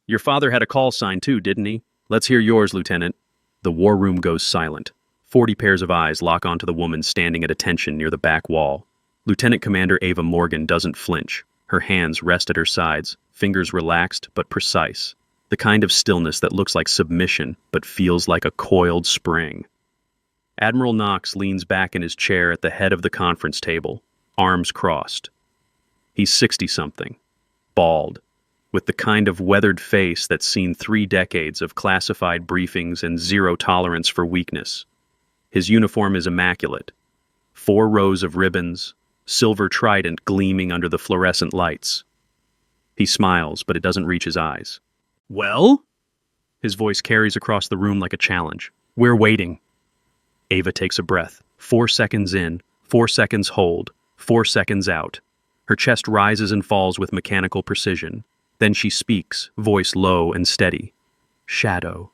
Your father had a call sign too, didn't he? Let's hear yours, Lieutenant. The war room goes silent. 40 pairs of eyes lock onto the woman standing at attention near the back wall. Lieutenant Commander Ava Morgan doesn't flinch. Her hands rest at her sides, fingers relaxed but precise. The kind of stillness that looks like submission but feels like a coiled spring. Admiral Knox leans back in his chair at the head of the conference table, arms crossed. He's 60-something, bald, with the kind of weathered face that's seen 3 decades of classified briefings and zero tolerance for weakness. His uniform is immaculate. 4 rows of ribbons, silver trident gleaming under the fluorescent lights. He smiles, but it doesn't reach his eyes. Well? His voice carries across the room like a challenge. We're waiting. Ava takes a breath. 4 seconds in, 4 seconds hold, 4 seconds out. Her chest rises and falls with mechanical precision. Then she speaks, voice low and steady. Shadow.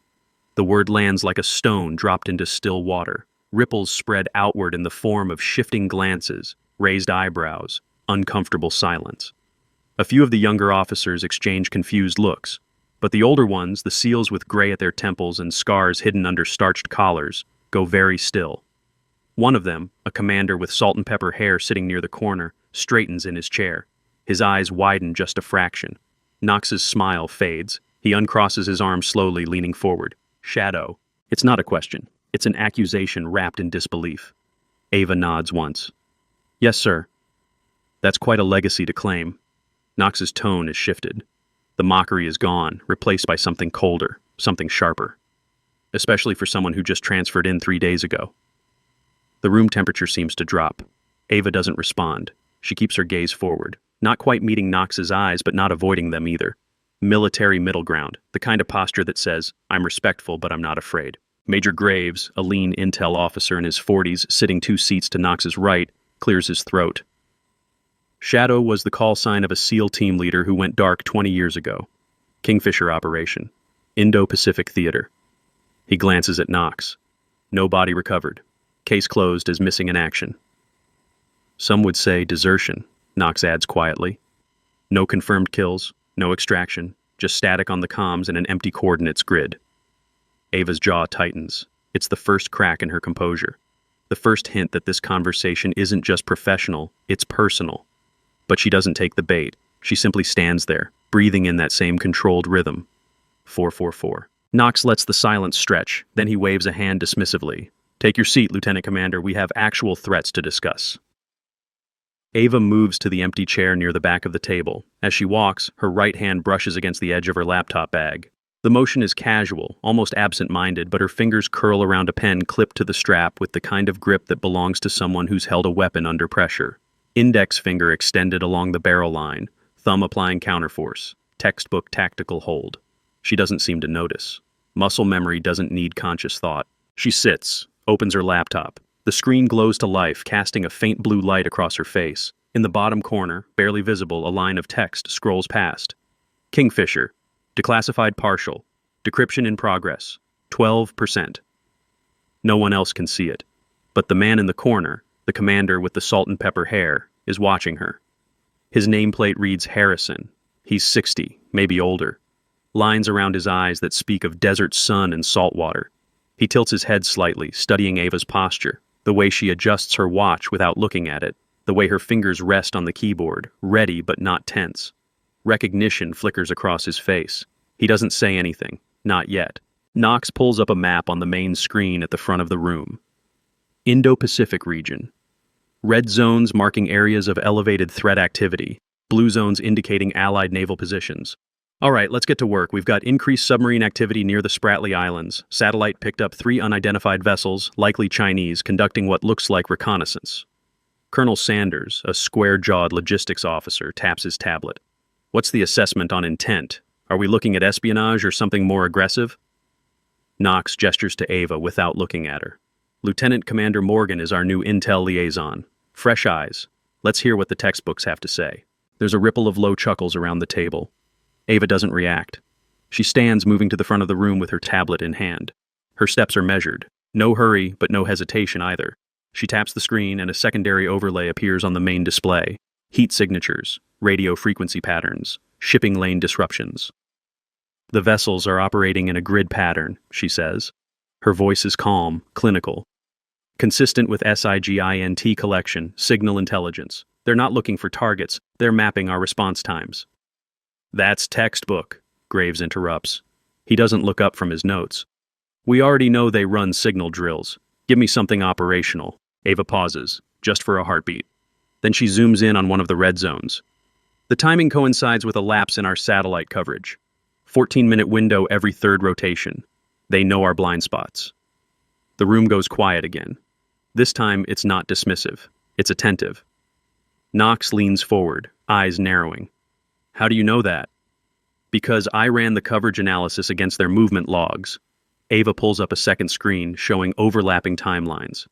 The word lands like a stone dropped into still water. Ripples spread outward in the form of shifting glances, raised eyebrows, uncomfortable silence. A few of the younger officers exchange confused looks, but the older ones, the SEALs with gray at their temples and scars hidden under starched collars, go very still. One of them, a commander with salt and pepper hair sitting near the corner, straightens in his chair. His eyes widen just a fraction. Knox's smile fades. He uncrosses his arms slowly, leaning forward. Shadow. It's not a question. It's an accusation wrapped in disbelief. Ava nods once. Yes, sir. That's quite a legacy to claim. Knox's tone is shifted. The mockery is gone, replaced by something colder, something sharper. Especially for someone who just transferred in 3 days ago. The room temperature seems to drop. Ava doesn't respond. She keeps her gaze forward, not quite meeting Knox's eyes, but not avoiding them either. Military middle ground, the kind of posture that says, I'm respectful, but I'm not afraid. Major Graves, a lean intel officer in his 40s, sitting 2 seats to Knox's right, clears his throat. Shadow was the call sign of a SEAL team leader who went dark 20 years ago. Kingfisher operation. Indo-Pacific Theater. He glances at Knox. No body recovered. Case closed as missing in action. Some would say desertion, Knox adds quietly. No confirmed kills, no extraction, just static on the comms and an empty coordinates grid. Ava's jaw tightens. It's the first crack in her composure. The first hint that this conversation isn't just professional, it's personal. But she doesn't take the bait. She simply stands there, breathing in that same controlled rhythm. 444. Knox lets the silence stretch, then he waves a hand dismissively. Take your seat, Lieutenant Commander. We have actual threats to discuss. Ava moves to the empty chair near the back of the table. As she walks, her right hand brushes against the edge of her laptop bag. The motion is casual, almost absent-minded, but her fingers curl around a pen clipped to the strap with the kind of grip that belongs to someone who's held a weapon under pressure. Index finger extended along the barrel line, thumb applying counterforce, textbook tactical hold. She doesn't seem to notice. Muscle memory doesn't need conscious thought. She sits, opens her laptop. The screen glows to life, casting a faint blue light across her face. In the bottom corner, barely visible, a line of text scrolls past. Kingfisher. Declassified partial. Decryption in progress. 12%. No one else can see it. But the man in the corner, the commander with the salt and pepper hair, is watching her. His nameplate reads Harrison. He's 60, maybe older. Lines around his eyes that speak of desert sun and salt water. He tilts his head slightly, studying Ava's posture, the way she adjusts her watch without looking at it, the way her fingers rest on the keyboard, ready but not tense. Recognition flickers across his face. He doesn't say anything, not yet. Knox pulls up a map on the main screen at the front of the room. Indo-Pacific region. Red zones marking areas of elevated threat activity, blue zones indicating Allied naval positions. All right, let's get to work. We've got increased submarine activity near the Spratly Islands. Satellite picked up 3 unidentified vessels, likely Chinese, conducting what looks like reconnaissance. Colonel Sanders, a square-jawed logistics officer, taps his tablet. What's the assessment on intent? Are we looking at espionage or something more aggressive? Knox gestures to Ava without looking at her. Lieutenant Commander Morgan is our new intel liaison. Fresh eyes. Let's hear what the textbooks have to say. There's a ripple of low chuckles around the table. Ava doesn't react. She stands moving to the front of the room with her tablet in hand. Her steps are measured. No hurry, but no hesitation either. She taps the screen and a secondary overlay appears on the main display. Heat signatures, radio frequency patterns, shipping lane disruptions. The vessels are operating in a grid pattern, she says. Her voice is calm, clinical. Consistent with SIGINT collection, signal intelligence. They're not looking for targets, they're mapping our response times. That's textbook, Graves interrupts. He doesn't look up from his notes. We already know they run signal drills. Give me something operational. Ava pauses, just for a heartbeat. Then she zooms in on one of the red zones. The timing coincides with a lapse in our satellite coverage. 14-minute window every third rotation. They know our blind spots. The room goes quiet again. This time, it's not dismissive. It's attentive. Knox leans forward, eyes narrowing. How do you know that? Because I ran the coverage analysis against their movement logs. Ava pulls up a second screen showing overlapping timelines.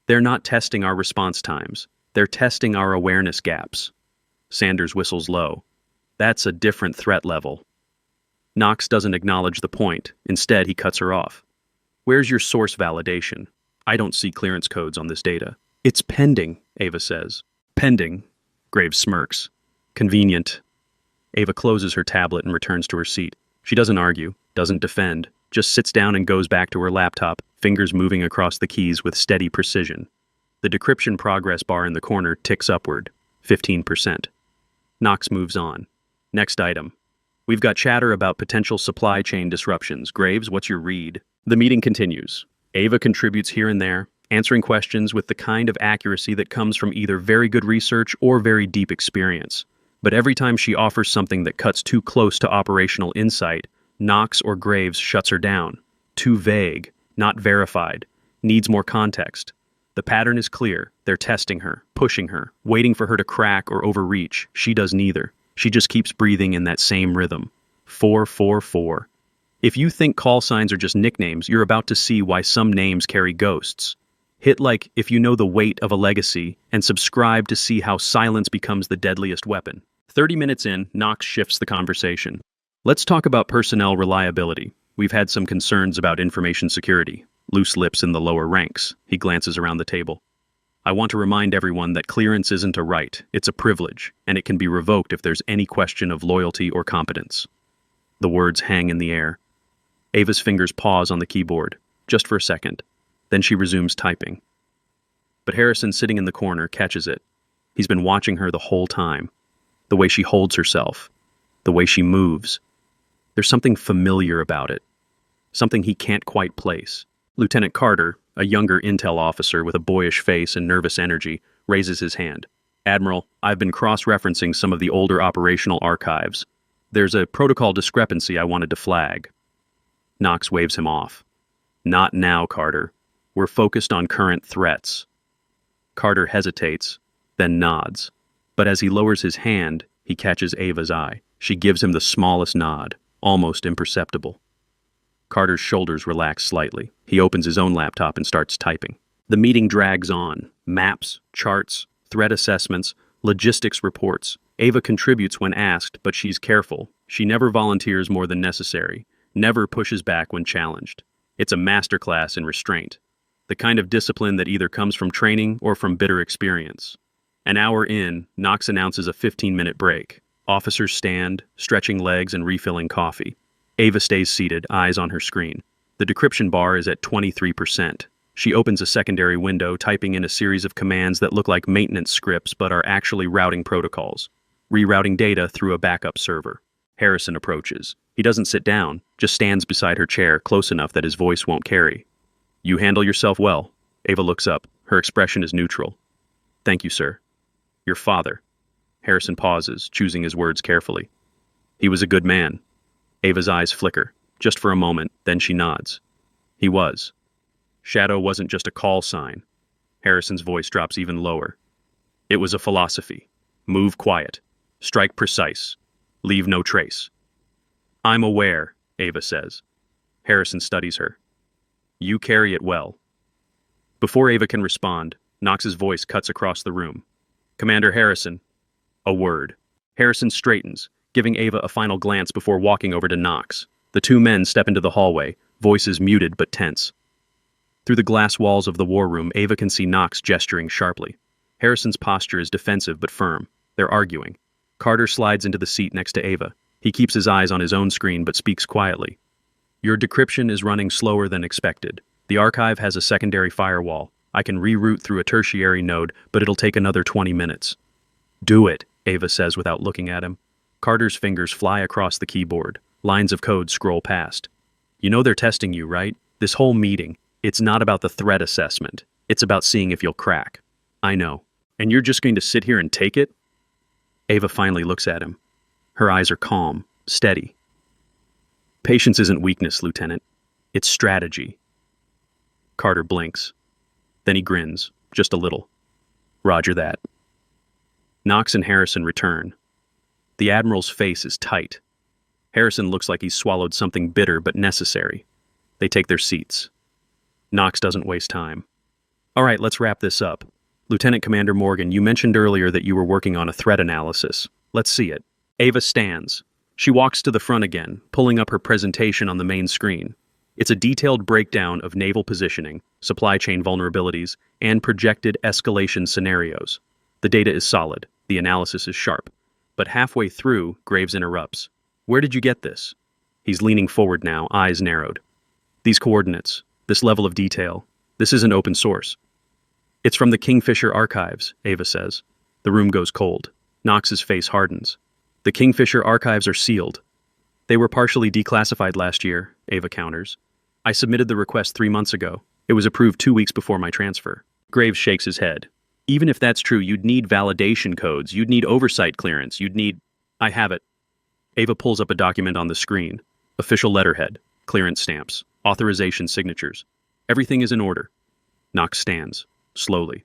They're not testing our response times. They're testing our awareness gaps. Sanders whistles low. That's a different threat level. Knox doesn't acknowledge the point. Instead, he cuts her off. Where's your source validation? I don't see clearance codes on this data. It's pending, Ava says. Pending? Graves smirks. Convenient. Ava closes her tablet and returns to her seat. She doesn't argue, doesn't defend, just sits down and goes back to her laptop, fingers moving across the keys with steady precision. The decryption progress bar in the corner ticks upward, 15%. Knox moves on. Next item. We've got chatter about potential supply chain disruptions. Graves, what's your read? The meeting continues. Ava contributes here and there, answering questions with the kind of accuracy that comes from either very good research or very deep experience. But every time she offers something that cuts too close to operational insight, Knox or Graves shuts her down. Too vague, not verified, needs more context. The pattern is clear. They're testing her, pushing her, waiting for her to crack or overreach. She does neither. She just keeps breathing in that same rhythm. 444. If you think call signs are just nicknames, you're about to see why some names carry ghosts. Hit like if you know the weight of a legacy, and subscribe to see how silence becomes the deadliest weapon. 30 minutes in, Knox shifts the conversation. Let's talk about personnel reliability. We've had some concerns about information security. Loose lips in the lower ranks. He glances around the table. I want to remind everyone that clearance isn't a right, it's a privilege, and it can be revoked if there's any question of loyalty or competence. The words hang in the air. Ava's fingers pause on the keyboard, just for a second. Then she resumes typing. But Harrison, sitting in the corner, catches it. He's been watching her the whole time. The way she holds herself. The way she moves. There's something familiar about it. Something he can't quite place. Lieutenant Carter, a younger intel officer with a boyish face and nervous energy, raises his hand. Admiral, I've been cross-referencing some of the older operational archives. There's a protocol discrepancy I wanted to flag. Knox waves him off. Not now, Carter. We're focused on current threats. Carter hesitates, then nods. But as he lowers his hand, he catches Ava's eye. She gives him the smallest nod, almost imperceptible. Carter's shoulders relax slightly. He opens his own laptop and starts typing. The meeting drags on. Maps, charts, threat assessments, logistics reports. Ava contributes when asked, but she's careful. She never volunteers more than necessary, never pushes back when challenged. It's a masterclass in restraint, the kind of discipline that either comes from training or from bitter experience. An hour in, Knox announces a 15-minute break. Officers stand, stretching legs and refilling coffee. Ava stays seated, eyes on her screen. The decryption bar is at 23%. She opens a secondary window, typing in a series of commands that look like maintenance scripts but are actually routing protocols, rerouting data through a backup server. Harrison approaches. He doesn't sit down, just stands beside her chair, close enough that his voice won't carry. You handle yourself well. Ava looks up. Her expression is neutral. Thank you, sir. Your father. Harrison pauses, choosing his words carefully. He was a good man. Ava's eyes flicker, just for a moment, then she nods. He was. Shadow wasn't just a call sign. Harrison's voice drops even lower. It was a philosophy. Move quiet. Strike precise. Leave no trace. I'm aware, Ava says. Harrison studies her. You carry it well. Before Ava can respond, Knox's voice cuts across the room. Commander Harrison. A word. Harrison straightens, giving Ava a final glance before walking over to Knox. The two men step into the hallway, voices muted but tense. Through the glass walls of the war room, Ava can see Knox gesturing sharply. Harrison's posture is defensive but firm. They're arguing. Carter slides into the seat next to Ava. He keeps his eyes on his own screen but speaks quietly. Your decryption is running slower than expected. The archive has a secondary firewall. I can reroute through a tertiary node, but it'll take another 20 minutes. Do it, Ava says without looking at him. Carter's fingers fly across the keyboard. Lines of code scroll past. You know they're testing you, right? This whole meeting, it's not about the threat assessment. It's about seeing if you'll crack. I know. And you're just going to sit here and take it? Ava finally looks at him. Her eyes are calm, steady. Patience isn't weakness, Lieutenant. It's strategy. Carter blinks. Then he grins, just a little. Roger that. Knox and Harrison return. The Admiral's face is tight. Harrison looks like he's swallowed something bitter but necessary. They take their seats. Knox doesn't waste time. All right, let's wrap this up. Lieutenant Commander Morgan, you mentioned earlier that you were working on a threat analysis. Let's see it. Ava stands. She walks to the front again, pulling up her presentation on the main screen. It's a detailed breakdown of naval positioning, supply chain vulnerabilities, and projected escalation scenarios. The data is solid. The analysis is sharp. But halfway through, Graves interrupts. Where did you get this? He's leaning forward now, eyes narrowed. These coordinates, this level of detail, this isn't open source. It's from the Kingfisher archives, Ava says. The room goes cold. Knox's face hardens. The Kingfisher archives are sealed. They were partially declassified last year, Ava counters. I submitted the request 3 months ago. It was approved 2 weeks before my transfer. Graves shakes his head. Even if that's true, you'd need validation codes. You'd need oversight clearance. You'd need... I have it. Ava pulls up a document on the screen. Official letterhead, clearance stamps, authorization signatures. Everything is in order. Knox stands, slowly.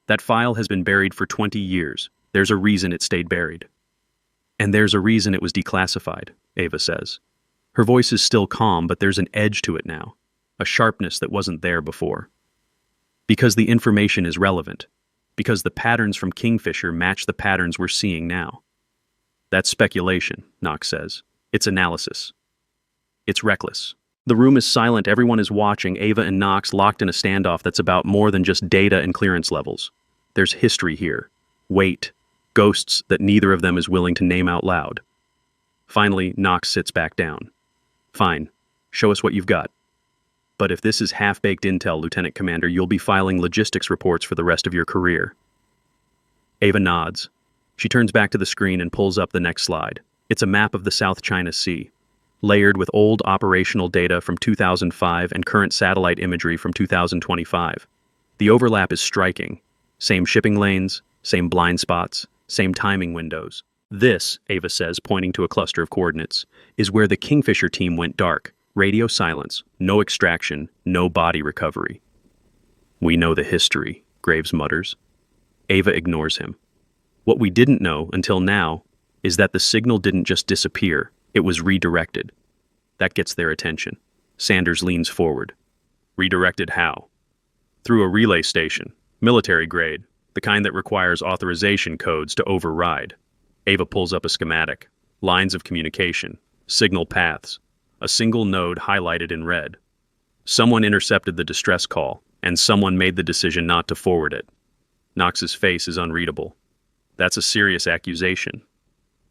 That file has been buried for 20 years. There's a reason it stayed buried. And there's a reason it was declassified, Ava says. Her voice is still calm, but there's an edge to it now, a sharpness that wasn't there before. Because the information is relevant. Because the patterns from Kingfisher match the patterns we're seeing now. That's speculation, Knox says. It's analysis. It's reckless. The room is silent, everyone is watching, Ava and Knox locked in a standoff that's about more than just data and clearance levels. There's history here. Weight. Ghosts that neither of them is willing to name out loud. Finally, Knox sits back down. Fine. Show us what you've got. But if this is half-baked intel, Lieutenant Commander, you'll be filing logistics reports for the rest of your career. Ava nods. She turns back to the screen and pulls up the next slide. It's a map of the South China Sea, layered with old operational data from 2005 and current satellite imagery from 2025. The overlap is striking. Same shipping lanes, same blind spots, same timing windows. This, Ava says, pointing to a cluster of coordinates, is where the Kingfisher team went dark. Radio silence, no extraction, no body recovery. We know the history, Graves mutters. Ava ignores him. What we didn't know until now is that the signal didn't just disappear, it was redirected. That gets their attention. Sanders leans forward. Redirected how? Through a relay station, military grade, the kind that requires authorization codes to override. Ava pulls up a schematic. Lines of communication, signal paths, a single node highlighted in red. Someone intercepted the distress call, and someone made the decision not to forward it. Knox's face is unreadable. That's a serious accusation.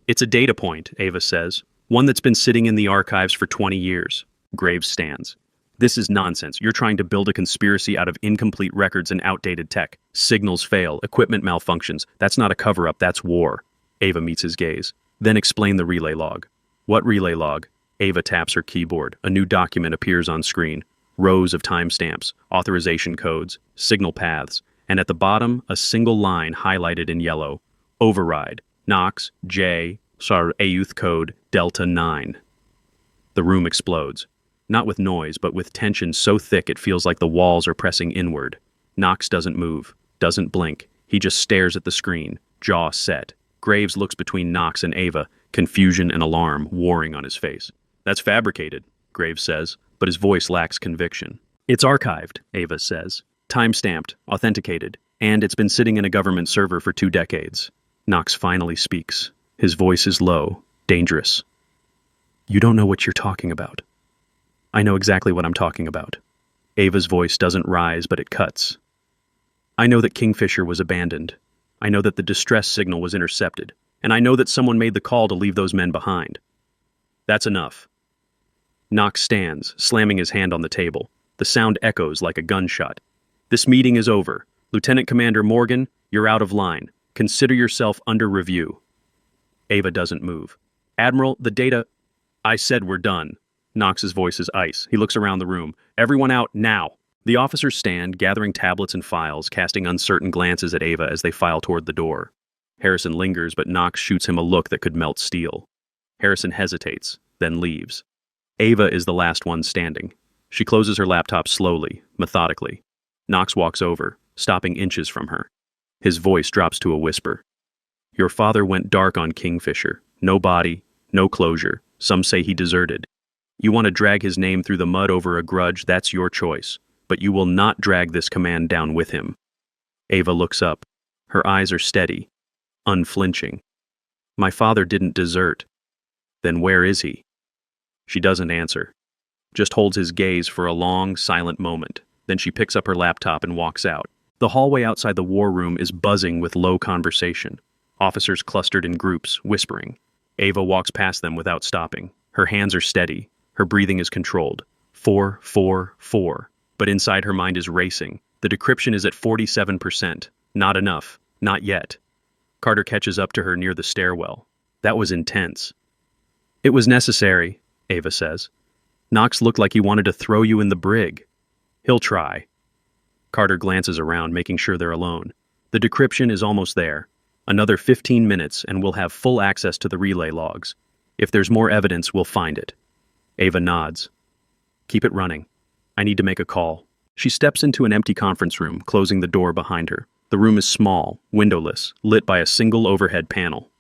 It's a data point, Ava says, one that's been sitting in the archives for 20 years. Graves stands. This is nonsense. You're trying to build a conspiracy out of incomplete records and outdated tech. Signals fail, equipment malfunctions. That's not a cover-up, that's war. Ava meets his gaze. Then explain the relay log. What relay log? Ava taps her keyboard. A new document appears on screen. Rows of timestamps, authorization codes, signal paths, and at the bottom, a single line highlighted in yellow. Override. Knox, J, Youth code, Delta 9. The room explodes. Not with noise, but with tension so thick it feels like the walls are pressing inward. Knox doesn't move, doesn't blink. He just stares at the screen, jaw set. Graves looks between Knox and Ava, confusion and alarm warring on his face. That's fabricated, Graves says, but his voice lacks conviction. It's archived, Ava says. Time-stamped, authenticated, and it's been sitting in a government server for 2 decades. Knox finally speaks. His voice is low, dangerous. You don't know what you're talking about. I know exactly what I'm talking about. Ava's voice doesn't rise, but it cuts. I know that Kingfisher was abandoned. I know that the distress signal was intercepted. And I know that someone made the call to leave those men behind. That's enough. Knox stands, slamming his hand on the table. The sound echoes like a gunshot. This meeting is over. Lieutenant Commander Morgan, you're out of line. Consider yourself under review. Ava doesn't move. Admiral, the data... I said we're done. Knox's voice is ice. He looks around the room. Everyone out, now! The officers stand, gathering tablets and files, casting uncertain glances at Ava as they file toward the door. Harrison lingers, but Knox shoots him a look that could melt steel. Harrison hesitates, then leaves. Ava is the last one standing. She closes her laptop slowly, methodically. Knox walks over, stopping inches from her. His voice drops to a whisper. Your father went dark on Kingfisher. No body, no closure. Some say he deserted. You want to drag his name through the mud over a grudge, that's your choice. But you will not drag this command down with him. Ava looks up. Her eyes are steady, unflinching. My father didn't desert. Then where is he? She doesn't answer. Just holds his gaze for a long, silent moment. Then she picks up her laptop and walks out. The hallway outside the war room is buzzing with low conversation. Officers clustered in groups, whispering. Ava walks past them without stopping. Her hands are steady. Her breathing is controlled. 4, 4, 4. But inside her mind is racing. The decryption is at 47%. Not enough. Not yet. Carter catches up to her near the stairwell. That was intense. It was necessary, Ava says. Knox looked like he wanted to throw you in the brig. He'll try. Carter glances around, making sure they're alone. The decryption is almost there. Another 15 minutes and we'll have full access to the relay logs. If there's more evidence, we'll find it. Ava nods. Keep it running. I need to make a call. She steps into an empty conference room, closing the door behind her. The room is small, windowless, lit by a single overhead panel.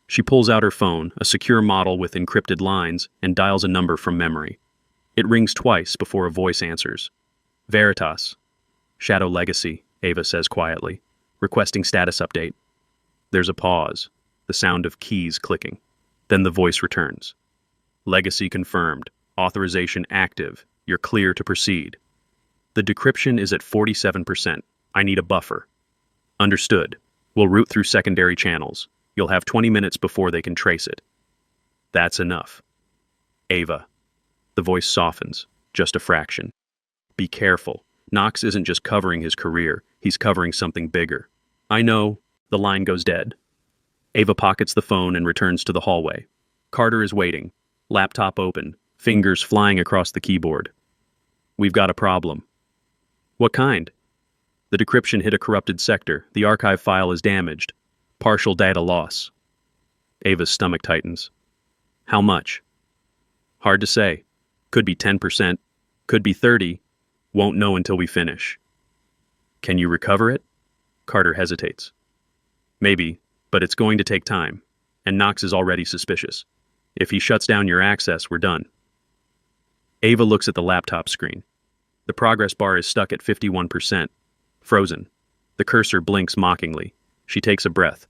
She pulls out her phone, a secure model with encrypted lines, and dials a number from memory. It rings twice before a voice answers. Veritas. Shadow Legacy, Ava says quietly, requesting status update. There's a pause, the sound of keys clicking. Then the voice returns. Legacy confirmed. Authorization active. You're clear to proceed. The decryption is at 47%. I need a buffer. Understood. We'll route through secondary channels. You'll have 20 minutes before they can trace it. That's enough. Ava. The voice softens, just a fraction. Be careful. Knox isn't just covering his career, he's covering something bigger. I know. The line goes dead. Ava pockets the phone and returns to the hallway. Carter is waiting, laptop open, fingers flying across the keyboard. We've got a problem. What kind? The decryption hit a corrupted sector. The archive file is damaged. Partial data loss. Ava's stomach tightens. How much? Hard to say. Could be 10%. Could be 30%. Won't know until we finish. Can you recover it? Carter hesitates. Maybe, but it's going to take time. And Knox is already suspicious. If he shuts down your access, we're done. Ava looks at the laptop screen. The progress bar is stuck at 51%. Frozen. The cursor blinks mockingly. She takes a breath.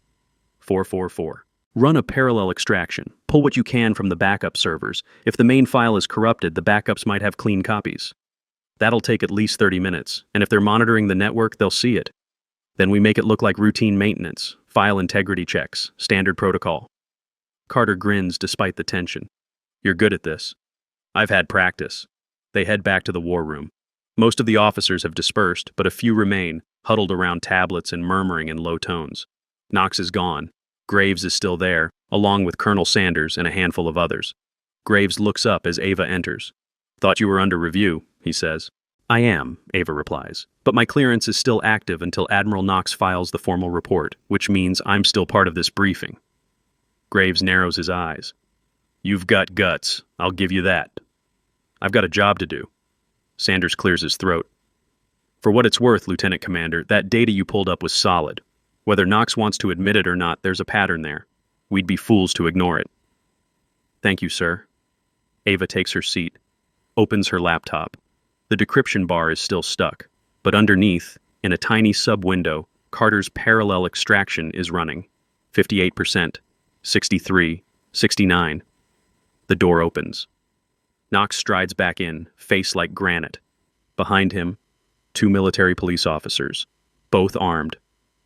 444. Run a parallel extraction. Pull what you can from the backup servers. If the main file is corrupted, the backups might have clean copies. That'll take at least 30 minutes, and if they're monitoring the network, they'll see it. Then we make it look like routine maintenance, file integrity checks, standard protocol. Carter grins despite the tension. You're good at this. I've had practice. They head back to the war room. Most of the officers have dispersed, but a few remain, huddled around tablets and murmuring in low tones. Knox is gone. Graves is still there, along with Colonel Sanders and a handful of others. Graves looks up as Ava enters. Thought you were under review, he says. I am, Ava replies, but my clearance is still active until Admiral Knox files the formal report, which means I'm still part of this briefing. Graves narrows his eyes. You've got guts, I'll give you that. I've got a job to do. Sanders clears his throat. For what it's worth, Lieutenant Commander, that data you pulled up was solid. Whether Knox wants to admit it or not, there's a pattern there. We'd be fools to ignore it. Thank you, sir. Ava takes her seat, opens her laptop. The decryption bar is still stuck, but underneath, in a tiny sub-window, Carter's parallel extraction is running. 58%, 63, 69. The door opens. Knox strides back in, face like granite. Behind him, 2 military police officers, both armed,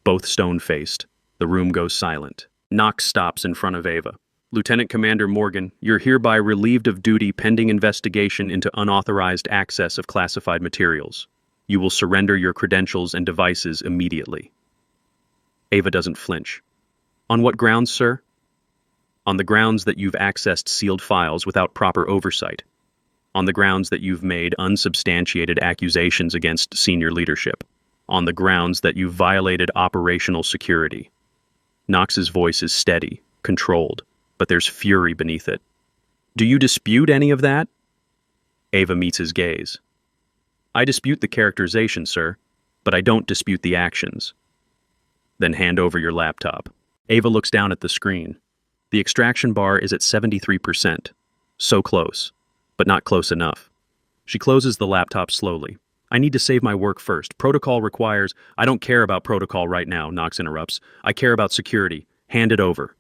both stone-faced. The room goes silent. Knox stops in front of Ava. Lieutenant Commander Morgan, you're hereby relieved of duty pending investigation into unauthorized access of classified materials. You will surrender your credentials and devices immediately. Ava doesn't flinch. On what grounds, sir? On the grounds that you've accessed sealed files without proper oversight. On the grounds that you've made unsubstantiated accusations against senior leadership. On the grounds that you've violated operational security. Knox's voice is steady, controlled, but there's fury beneath it. Do you dispute any of that? Ava meets his gaze. I dispute the characterization, sir, but I don't dispute the actions. Then hand over your laptop. Ava looks down at the screen. The extraction bar is at 73%. So close, but not close enough. She closes the laptop slowly. I need to save my work first. Protocol requires— I don't care about protocol right now, Knox interrupts. I care about security. Hand it over.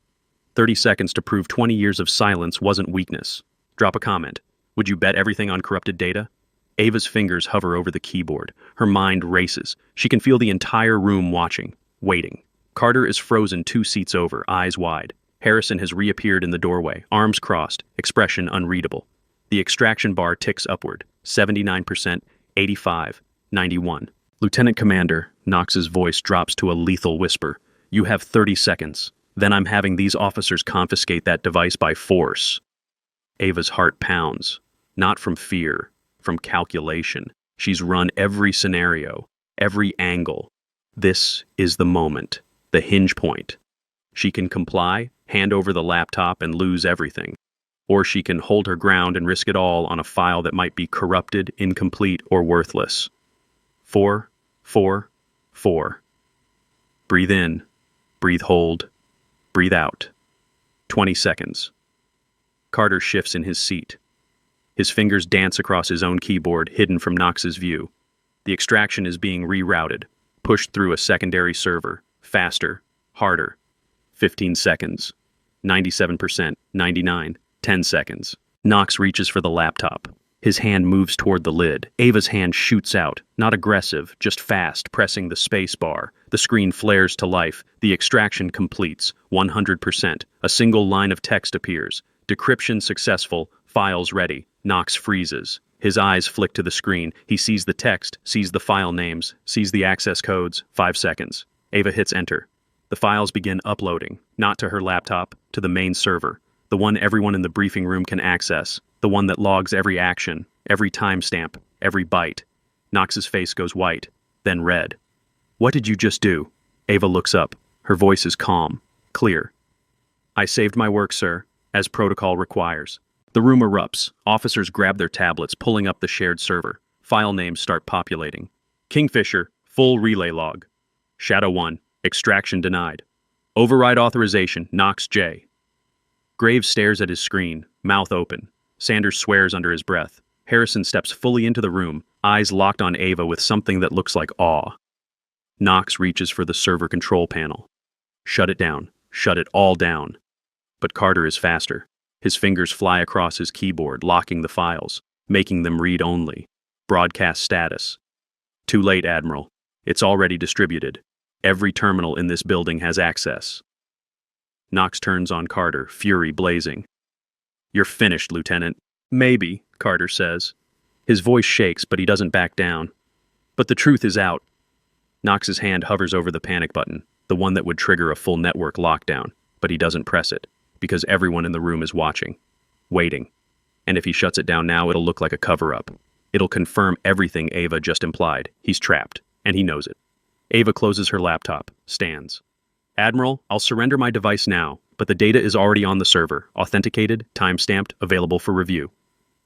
30 seconds to prove 20 years of silence wasn't weakness. Drop a comment. Would you bet everything on corrupted data? Ava's fingers hover over the keyboard. Her mind races. She can feel the entire room watching, waiting. Carter is frozen 2 seats over, eyes wide. Harrison has reappeared in the doorway, arms crossed, expression unreadable. The extraction bar ticks upward. 79%, 85, 91. Lieutenant Commander, Knox's voice drops to a lethal whisper. You have 30 seconds. Then I'm having these officers confiscate that device by force. Ava's heart pounds. Not from fear, from calculation. She's run every scenario, every angle. This is the moment, the hinge point. She can comply, hand over the laptop and lose everything. Or she can hold her ground and risk it all on a file that might be corrupted, incomplete, or worthless. 4, 4, 4. Breathe in, breathe hold, breathe out. 20 seconds. Carter shifts in his seat. His fingers dance across his own keyboard, hidden from Knox's view. The extraction is being rerouted, pushed through a secondary server, faster, harder. 15 seconds. 97%, 99, 10 seconds. Knox reaches for the laptop. His hand moves toward the lid. Ava's hand shoots out, not aggressive, just fast, pressing the space bar. The screen flares to life. The extraction completes. 100%. A single line of text appears. Decryption successful. Files ready. Knox freezes. His eyes flick to the screen. He sees the text, sees the file names, sees the access codes. 5 seconds. Ava hits enter. The files begin uploading, not to her laptop, to the main server. The one everyone in the briefing room can access. The one that logs every action, every timestamp, every byte. Knox's face goes white, then red. What did you just do? Ava looks up. Her voice is calm, clear. I saved my work, sir, as protocol requires. The room erupts. Officers grab their tablets, pulling up the shared server. File names start populating. Kingfisher, full relay log. Shadow 1, extraction denied. Override authorization, Knox J. Graves stares at his screen, mouth open. Sanders swears under his breath. Harrison steps fully into the room, eyes locked on Ava with something that looks like awe. Knox reaches for the server control panel. Shut it down. Shut it all down. But Carter is faster. His fingers fly across his keyboard, locking the files, making them read-only. Broadcast status. Too late, Admiral. It's already distributed. Every terminal in this building has access. Knox turns on Carter, fury blazing. You're finished, Lieutenant. Maybe, Carter says. His voice shakes, but he doesn't back down. But the truth is out. Knox's hand hovers over the panic button, the one that would trigger a full network lockdown, but he doesn't press it, because everyone in the room is watching, waiting. And if he shuts it down now, it'll look like a cover-up. It'll confirm everything Ava just implied. He's trapped, and he knows it. Ava closes her laptop, stands. Admiral, I'll surrender my device now, but the data is already on the server, authenticated, time-stamped, available for review.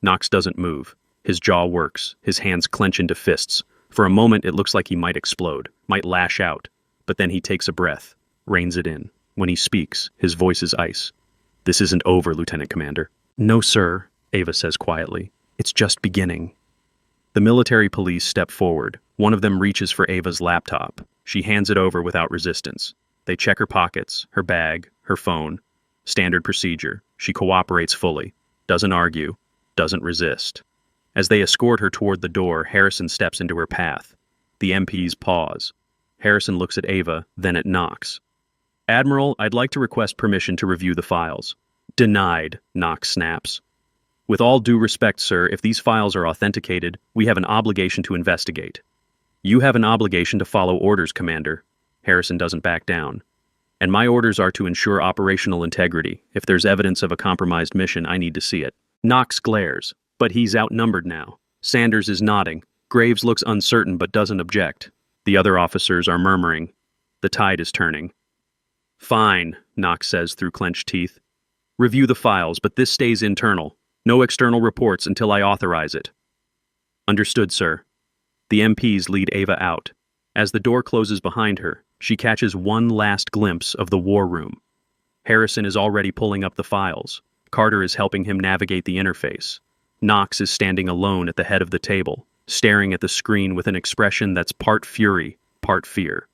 Knox doesn't move. His jaw works. His hands clench into fists. For a moment, it looks like he might explode, might lash out. But then he takes a breath, reins it in. When he speaks, his voice is ice. This isn't over, Lieutenant Commander. No, sir, Ava says quietly. It's just beginning. The military police step forward. One of them reaches for Ava's laptop. She hands it over without resistance. They check her pockets, her bag, her phone. Standard procedure. She cooperates fully. Doesn't argue. Doesn't resist. As they escort her toward the door, Harrison steps into her path. The MPs pause. Harrison looks at Ava, then at Knox. Admiral, I'd like to request permission to review the files. Denied, Knox snaps. With all due respect, sir, if these files are authenticated, we have an obligation to investigate. You have an obligation to follow orders, Commander. Harrison doesn't back down. And my orders are to ensure operational integrity. If there's evidence of a compromised mission, I need to see it. Knox glares, but he's outnumbered now. Sanders is nodding. Graves looks uncertain but doesn't object. The other officers are murmuring. The tide is turning. Fine, Knox says through clenched teeth. Review the files, but this stays internal. No external reports until I authorize it. Understood, sir. The MPs lead Ava out. As the door closes behind her, she catches one last glimpse of the war room. Harrison is already pulling up the files. Carter is helping him navigate the interface. Knox is standing alone at the head of the table, staring at the screen with an expression that's part fury, part fear.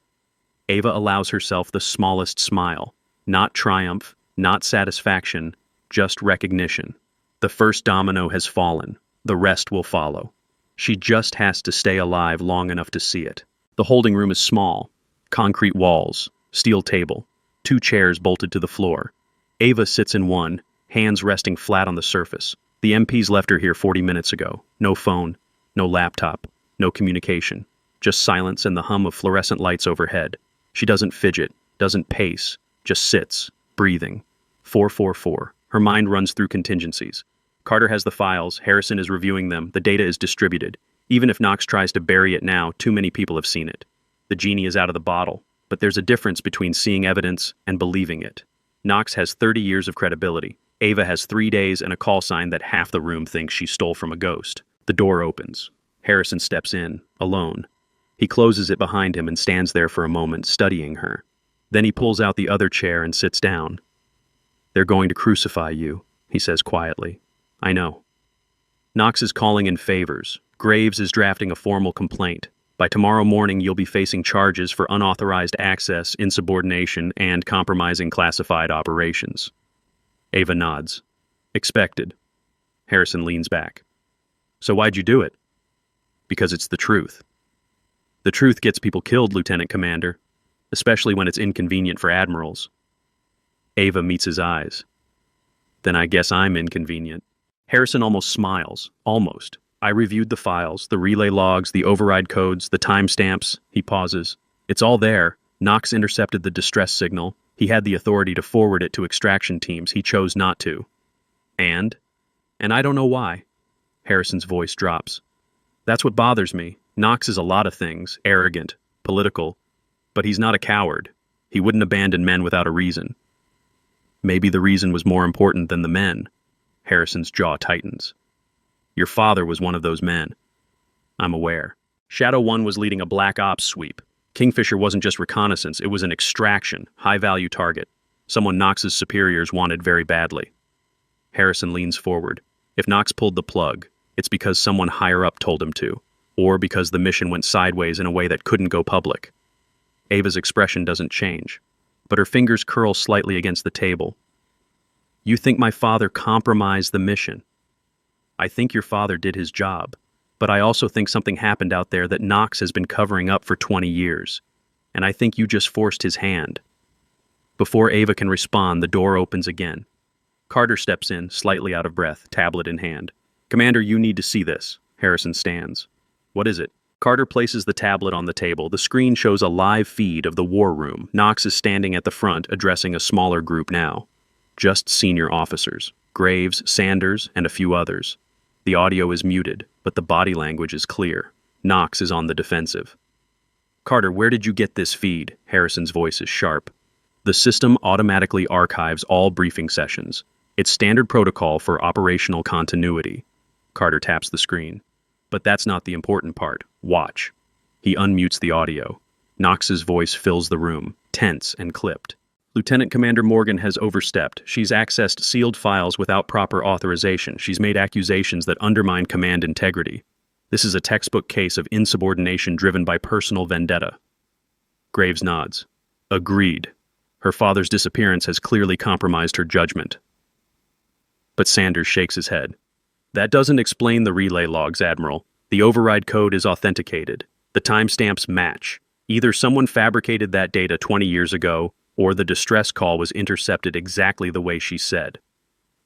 Ava allows herself the smallest smile. Not triumph, not satisfaction, just recognition. The first domino has fallen. The rest will follow. She just has to stay alive long enough to see it. The holding room is small. Concrete walls, steel table, 2 chairs bolted to the floor. Ava sits in one, hands resting flat on the surface. The MPs left her here 40 minutes ago. No phone, no laptop, no communication. Just silence and the hum of fluorescent lights overhead. She doesn't fidget, doesn't pace, just sits, breathing. 444. Her mind runs through contingencies. Carter has the files, Harrison is reviewing them, the data is distributed. Even if Knox tries to bury it now, too many people have seen it. The genie is out of the bottle, but there's a difference between seeing evidence and believing it. Knox has 30 years of credibility. Ava has 3 days and a call sign that half the room thinks she stole from a ghost. The door opens. Harrison steps in, alone. He closes it behind him and stands there for a moment, studying her. Then he pulls out the other chair and sits down. They're going to crucify you, he says quietly. I know. Knox is calling in favors. Graves is drafting a formal complaint. By tomorrow morning, you'll be facing charges for unauthorized access, insubordination, and compromising classified operations. Ava nods. Expected. Harrison leans back. So why'd you do it? Because it's the truth. The truth gets people killed, Lieutenant Commander, especially when it's inconvenient for admirals. Ava meets his eyes. Then I guess I'm inconvenient. Harrison almost smiles. Almost. I reviewed the files, the relay logs, the override codes, the timestamps. He pauses. It's all there. Knox intercepted the distress signal. He had the authority to forward it to extraction teams. He chose not to. And I don't know why. Harrison's voice drops. That's what bothers me. Knox is a lot of things, arrogant, political, but he's not a coward. He wouldn't abandon men without a reason. Maybe the reason was more important than the men. Harrison's jaw tightens. Your father was one of those men. I'm aware. Shadow 1 was leading a black ops sweep. Kingfisher wasn't just reconnaissance, it was an extraction, high-value target. Someone Knox's superiors wanted very badly. Harrison leans forward. If Knox pulled the plug, it's because someone higher up told him to, or because the mission went sideways in a way that couldn't go public. Ava's expression doesn't change, but her fingers curl slightly against the table. You think my father compromised the mission? I think your father did his job, but I also think something happened out there that Knox has been covering up for 20 years, and I think you just forced his hand. Before Ava can respond, the door opens again. Carter steps in, slightly out of breath, tablet in hand. Commander, you need to see this. Harrison stands. What is it? Carter places the tablet on the table. The screen shows a live feed of the war room. Knox is standing at the front, addressing a smaller group now. Just senior officers. Graves, Sanders, and a few others. The audio is muted, but the body language is clear. Knox is on the defensive. Carter, where did you get this feed? Harrison's voice is sharp. The system automatically archives all briefing sessions. It's standard protocol for operational continuity. Carter taps the screen. But that's not the important part. Watch. He unmutes the audio. Knox's voice fills the room, tense and clipped. Lieutenant Commander Morgan has overstepped. She's accessed sealed files without proper authorization. She's made accusations that undermine command integrity. This is a textbook case of insubordination driven by personal vendetta. Graves nods. Agreed. Her father's disappearance has clearly compromised her judgment. But Sanders shakes his head. That doesn't explain the relay logs, Admiral. The override code is authenticated. The timestamps match. Either someone fabricated that data 20 years ago, or the distress call was intercepted exactly the way she said.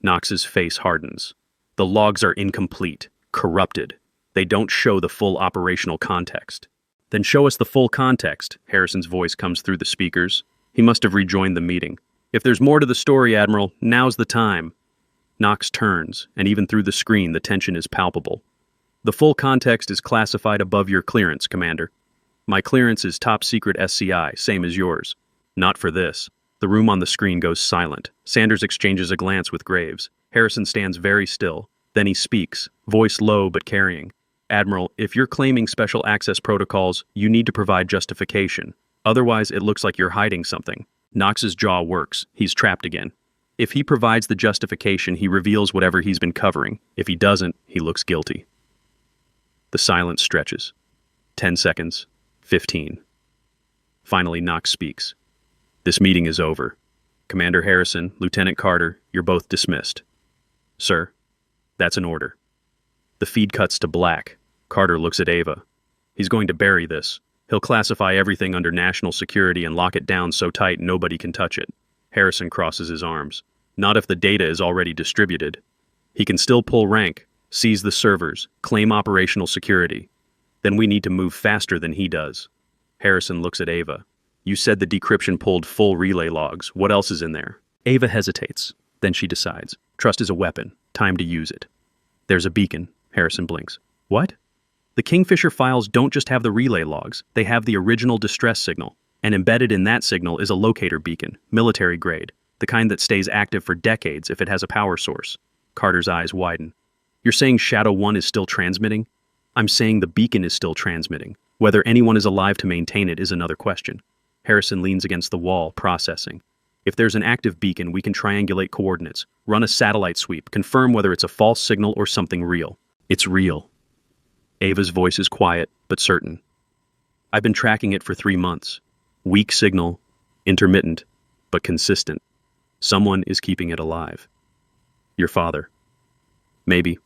Knox's face hardens. The logs are incomplete, corrupted. They don't show the full operational context. Then show us the full context, Harrison's voice comes through the speakers. He must have rejoined the meeting. If there's more to the story, Admiral, now's the time. Knox turns, and even through the screen, the tension is palpable. The full context is classified above your clearance, Commander. My clearance is top secret SCI, same as yours. Not for this. The room on the screen goes silent. Sanders exchanges a glance with Graves. Harrison stands very still. Then he speaks, voice low but carrying. Admiral, if you're claiming special access protocols, you need to provide justification. Otherwise, it looks like you're hiding something. Knox's jaw works. He's trapped again. If he provides the justification, he reveals whatever he's been covering. If he doesn't, he looks guilty. The silence stretches. 10 seconds. 15. Finally, Knox speaks. This meeting is over. Commander Harrison, Lieutenant Carter, you're both dismissed. Sir, that's an order. The feed cuts to black. Carter looks at Ava. He's going to bury this. He'll classify everything under national security and lock it down so tight nobody can touch it. Harrison crosses his arms. Not if the data is already distributed. He can still pull rank, seize the servers, claim operational security. Then we need to move faster than he does. Harrison looks at Ava. You said the decryption pulled full relay logs. What else is in there? Ava hesitates. Then she decides. Trust is a weapon. Time to use it. There's a beacon. Harrison blinks. What? The Kingfisher files don't just have the relay logs. They have the original distress signal. And embedded in that signal is a locator beacon, military grade, the kind that stays active for decades if it has a power source. Carter's eyes widen. You're saying Shadow 1 is still transmitting? I'm saying the beacon is still transmitting. Whether anyone is alive to maintain it is another question. Harrison leans against the wall, processing. If there's an active beacon, we can triangulate coordinates, run a satellite sweep, confirm whether it's a false signal or something real. It's real. Ava's voice is quiet, but certain. I've been tracking it for 3 months. Weak signal, intermittent, but consistent. Someone is keeping it alive. Your father. Maybe.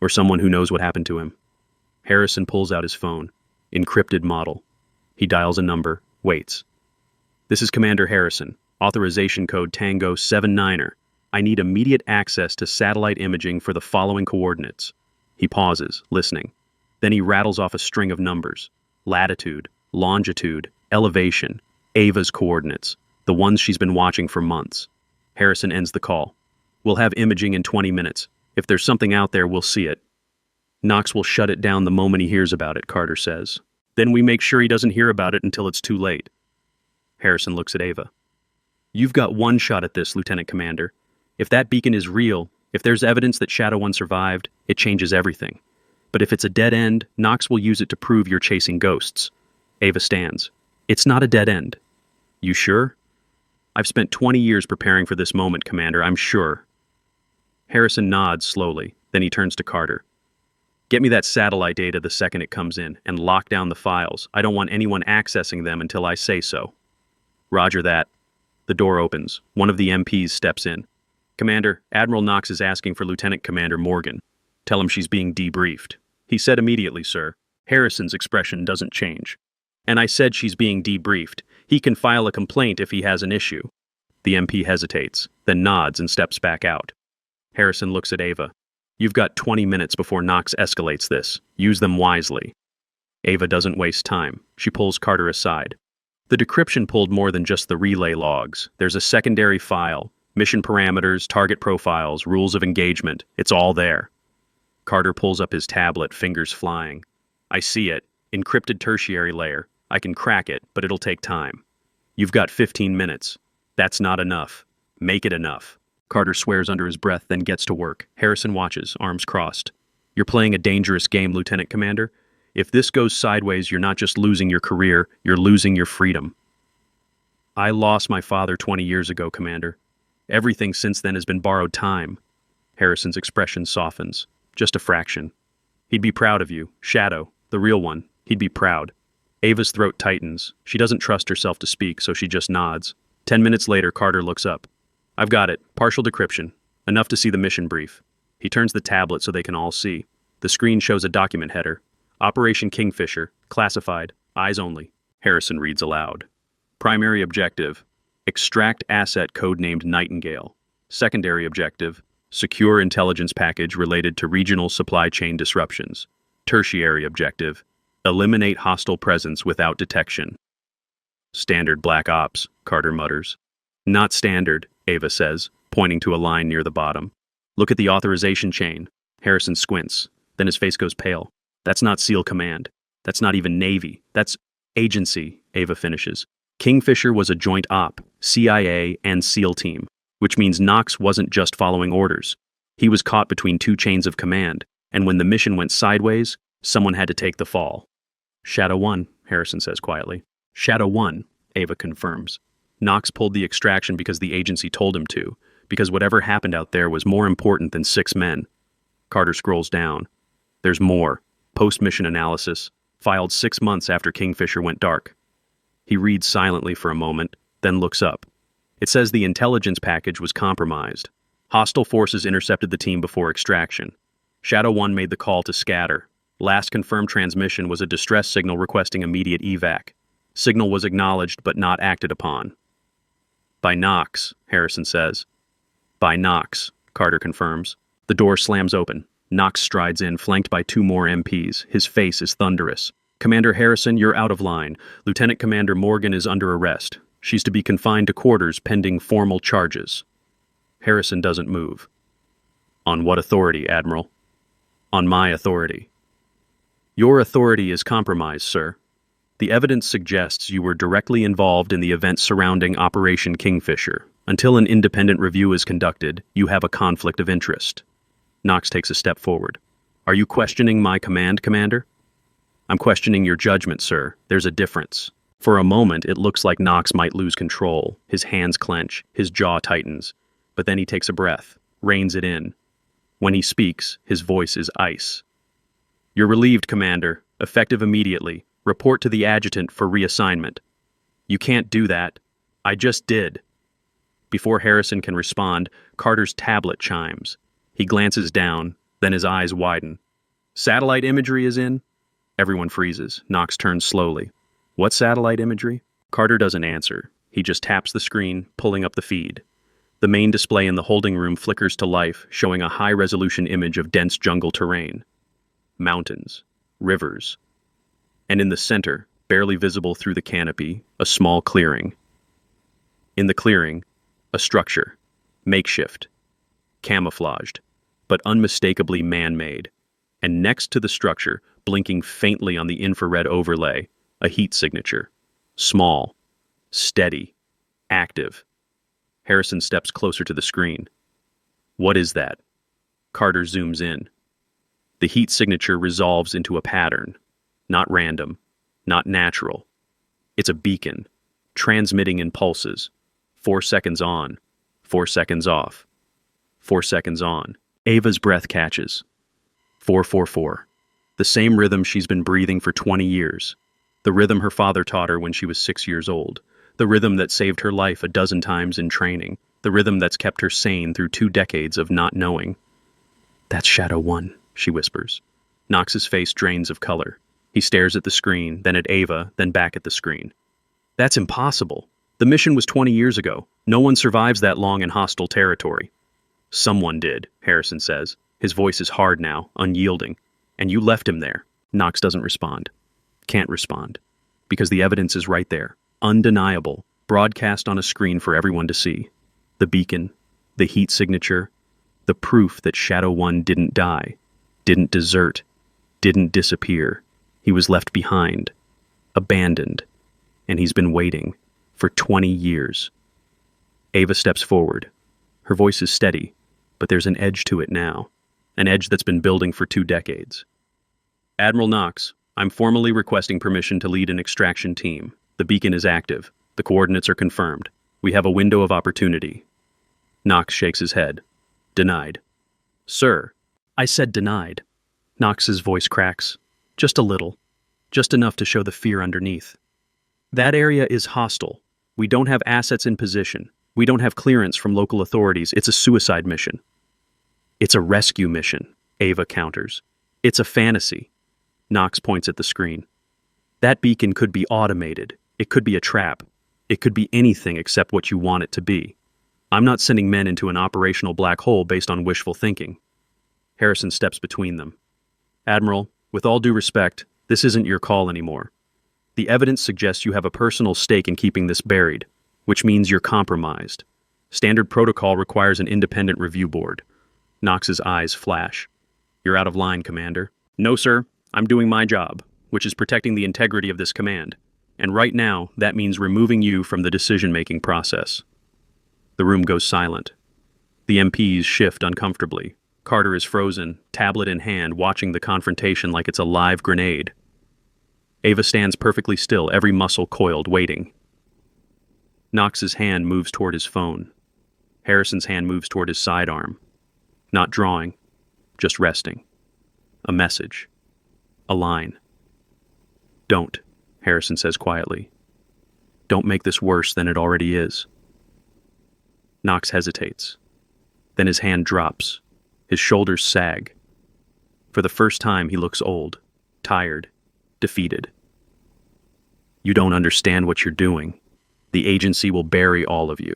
Or someone who knows what happened to him. Harrison pulls out his phone. Encrypted model. He dials a number, waits. This is Commander Harrison. Authorization code Tango 79er. I need immediate access to satellite imaging for the following coordinates. He pauses, listening. Then he rattles off a string of numbers. Latitude, longitude, elevation, Ava's coordinates, the ones she's been watching for months. Harrison ends the call. We'll have imaging in 20 minutes. If there's something out there, we'll see it. Knox will shut it down the moment he hears about it, Carter says. Then we make sure he doesn't hear about it until it's too late. Harrison looks at Ava. You've got one shot at this, Lieutenant Commander. If that beacon is real, if there's evidence that Shadow 1 survived, it changes everything. But if it's a dead end, Knox will use it to prove you're chasing ghosts. Ava stands. It's not a dead end. You sure? I've spent 20 years preparing for this moment, Commander, I'm sure. Harrison nods slowly, then he turns to Carter. Get me that satellite data the second it comes in, and lock down the files. I don't want anyone accessing them until I say so. Roger that. The door opens. One of the MPs steps in. Commander, Admiral Knox is asking for Lieutenant Commander Morgan. Tell him she's being debriefed. He said immediately, sir. Harrison's expression doesn't change. And I said she's being debriefed. He can file a complaint if he has an issue. The MP hesitates, then nods and steps back out. Harrison looks at Ava. You've got 20 minutes before Knox escalates this. Use them wisely. Ava doesn't waste time. She pulls Carter aside. The decryption pulled more than just the relay logs. There's a secondary file, mission parameters, target profiles, rules of engagement. It's all there. Carter pulls up his tablet, fingers flying. I see it. Encrypted tertiary layer. I can crack it, but it'll take time. You've got 15 minutes. That's not enough. Make it enough. Carter swears under his breath, then gets to work. Harrison watches, arms crossed. You're playing a dangerous game, Lieutenant Commander. If this goes sideways, you're not just losing your career, you're losing your freedom. I lost my father 20 years ago, Commander. Everything since then has been borrowed time. Harrison's expression softens. Just a fraction. He'd be proud of you. Shadow, the real one. He'd be proud. Ava's throat tightens. She doesn't trust herself to speak, so she just nods. 10 minutes later, Carter looks up. I've got it. Partial decryption. Enough to see the mission brief. He turns the tablet so they can all see. The screen shows a document header. Operation Kingfisher. Classified. Eyes only. Harrison reads aloud. Primary objective. Extract asset codenamed Nightingale. Secondary objective. Secure intelligence package related to regional supply chain disruptions. Tertiary objective. Eliminate hostile presence without detection. Standard black ops, Carter mutters. Not standard, Ava says, pointing to a line near the bottom. Look at the authorization chain. Harrison squints. Then his face goes pale. That's not SEAL Command. That's not even Navy. That's agency, Ava finishes. Kingfisher was a joint op, CIA and SEAL team, which means Knox wasn't just following orders. He was caught between two chains of command, and when the mission went sideways, someone had to take the fall. Shadow 1, Harrison says quietly. Shadow 1, Ava confirms. Knox pulled the extraction because the agency told him to, because whatever happened out there was more important than 6 men. Carter scrolls down. There's more. Post-mission analysis, filed 6 months after Kingfisher went dark. He reads silently for a moment, then looks up. It says the intelligence package was compromised. Hostile forces intercepted the team before extraction. Shadow 1 made the call to scatter. Last confirmed transmission was a distress signal requesting immediate evac. Signal was acknowledged but not acted upon. By Knox, Harrison says. By Knox, Carter confirms. The door slams open. Knox strides in, flanked by 2 more MPs. His face is thunderous. Commander Harrison, you're out of line. Lieutenant Commander Morgan is under arrest. She's to be confined to quarters pending formal charges. Harrison doesn't move. On what authority, Admiral? On my authority. Your authority is compromised, sir. The evidence suggests you were directly involved in the events surrounding Operation Kingfisher. Until an independent review is conducted, you have a conflict of interest. Knox takes a step forward. Are you questioning my command, Commander? I'm questioning your judgment, sir. There's a difference. For a moment, it looks like Knox might lose control. His hands clench, his jaw tightens. But then he takes a breath, reins it in. When he speaks, his voice is ice. You're relieved, Commander. Effective immediately. Report to the adjutant for reassignment. You can't do that. I just did. Before Harrison can respond, Carter's tablet chimes. He glances down, then his eyes widen. Satellite imagery is in? Everyone freezes. Knox turns slowly. What satellite imagery? Carter doesn't answer. He just taps the screen, pulling up the feed. The main display in the holding room flickers to life, showing a high-resolution image of dense jungle terrain. Mountains. Rivers. And in the center, barely visible through the canopy, a small clearing. In the clearing, a structure. Makeshift. Camouflaged, but unmistakably man-made. And next to the structure, blinking faintly on the infrared overlay, a heat signature. Small. Steady. Active. Harrison steps closer to the screen. What is that? Carter zooms in. The heat signature resolves into a pattern. Not random. Not natural. It's a beacon. Transmitting in pulses. 4 seconds on. 4 seconds off. 4 seconds on. Ava's breath catches. 444. The same rhythm she's been breathing for 20 years. The rhythm her father taught her when she was 6 years old. The rhythm that saved her life a dozen times in training. The rhythm that's kept her sane through 2 decades of not knowing. That's Shadow 1, she whispers. Knox's face drains of color. He stares at the screen, then at Ava, then back at the screen. That's impossible. The mission was 20 years ago. No one survives that long in hostile territory. Someone did, Harrison says. His voice is hard now, unyielding. And you left him there. Knox doesn't respond. Can't respond. Because the evidence is right there. Undeniable. Broadcast on a screen for everyone to see. The beacon. The heat signature. The proof that Shadow 1 didn't die. Didn't desert. Didn't disappear. He was left behind. Abandoned. And he's been waiting. For 20 years. Ava steps forward. Her voice is steady, but there's an edge to it now. An edge that's been building for 2 decades. Admiral Knox, I'm formally requesting permission to lead an extraction team. The beacon is active. The coordinates are confirmed. We have a window of opportunity. Knox shakes his head. Denied. Sir, I said denied. Knox's voice cracks. Just a little. Just enough to show the fear underneath. That area is hostile. We don't have assets in position. We don't have clearance from local authorities. It's a suicide mission. It's a rescue mission, Ava counters. It's a fantasy. Knox points at the screen. That beacon could be automated. It could be a trap. It could be anything except what you want it to be. I'm not sending men into an operational black hole based on wishful thinking. Harrison steps between them. Admiral, with all due respect, this isn't your call anymore. The evidence suggests you have a personal stake in keeping this buried, which means you're compromised. Standard protocol requires an independent review board. Knox's eyes flash. You're out of line, Commander. No, sir. I'm doing my job, which is protecting the integrity of this command. And right now, that means removing you from the decision-making process. The room goes silent. The MPs shift uncomfortably. Carter is frozen, tablet in hand, watching the confrontation like it's a live grenade. Ava stands perfectly still, every muscle coiled, waiting. Knox's hand moves toward his phone. Harrison's hand moves toward his sidearm. Not drawing, just resting. A message. A line. Don't, Harrison says quietly. Don't make this worse than it already is. Knox hesitates. Then his hand drops. His shoulders sag. For the first time, he looks old, tired, defeated. You don't understand what you're doing. The agency will bury all of you.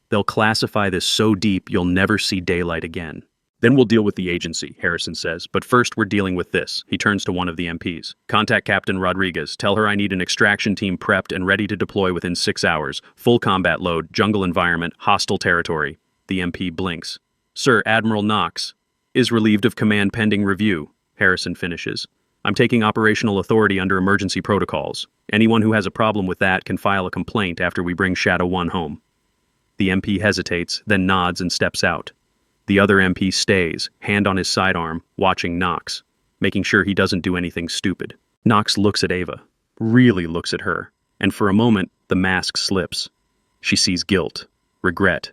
They'll classify this so deep you'll never see daylight again. Then we'll deal with the agency, Harrison says. But first we're dealing with this. He turns to one of the MPs. Contact Captain Rodriguez. Tell her I need an extraction team prepped and ready to deploy within 6 hours. Full combat load, jungle environment, hostile territory. The MP blinks. Sir, Admiral Knox is relieved of command pending review, Harrison finishes. I'm taking operational authority under emergency protocols. Anyone who has a problem with that can file a complaint after we bring Shadow 1 home. The MP hesitates, then nods and steps out. The other MP stays, hand on his sidearm, watching Knox, making sure he doesn't do anything stupid. Knox looks at Ava, really looks at her, and for a moment, the mask slips. She sees guilt, regret,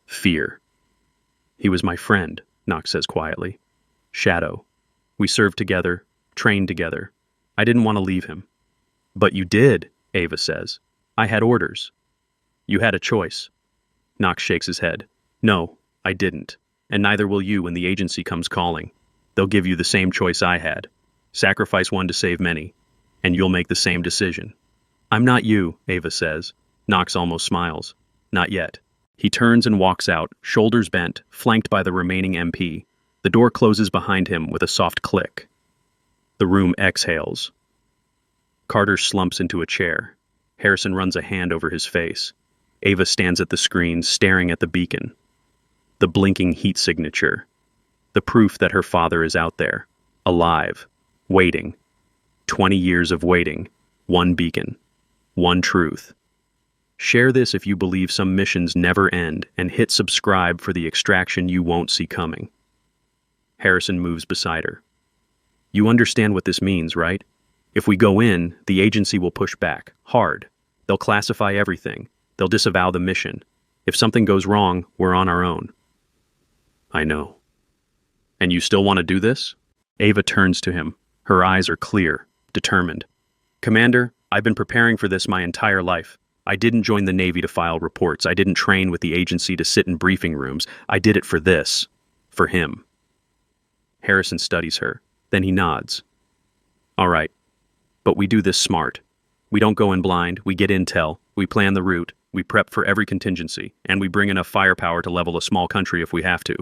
fear. He was my friend, Knox says quietly. Shadow. We served together, trained together. I didn't want to leave him. But you did, Ava says. I had orders. You had a choice. Knox shakes his head. No, I didn't. And neither will you when the agency comes calling. They'll give you the same choice I had. Sacrifice one to save many. And you'll make the same decision. I'm not you, Ava says. Knox almost smiles. Not yet. He turns and walks out, shoulders bent, flanked by the remaining MP. The door closes behind him with a soft click. The room exhales. Carter slumps into a chair. Harrison runs a hand over his face. Ava stands at the screen, staring at the beacon. The blinking heat signature. The proof that her father is out there, alive, waiting. 20 years of waiting. One beacon. One truth. Share this if you believe some missions never end, and hit subscribe for the extraction you won't see coming. Harrison moves beside her. You understand what this means, right? If we go in, the agency will push back, hard. They'll classify everything. They'll disavow the mission. If something goes wrong, we're on our own. I know. And you still want to do this? Ava turns to him. Her eyes are clear, determined. Commander, I've been preparing for this my entire life. I didn't join the Navy to file reports. I didn't train with the agency to sit in briefing rooms. I did it for this. For him. Harrison studies her. Then he nods. All right. But we do this smart. We don't go in blind. We get intel. We plan the route. We prep for every contingency. And we bring enough firepower to level a small country if we have to.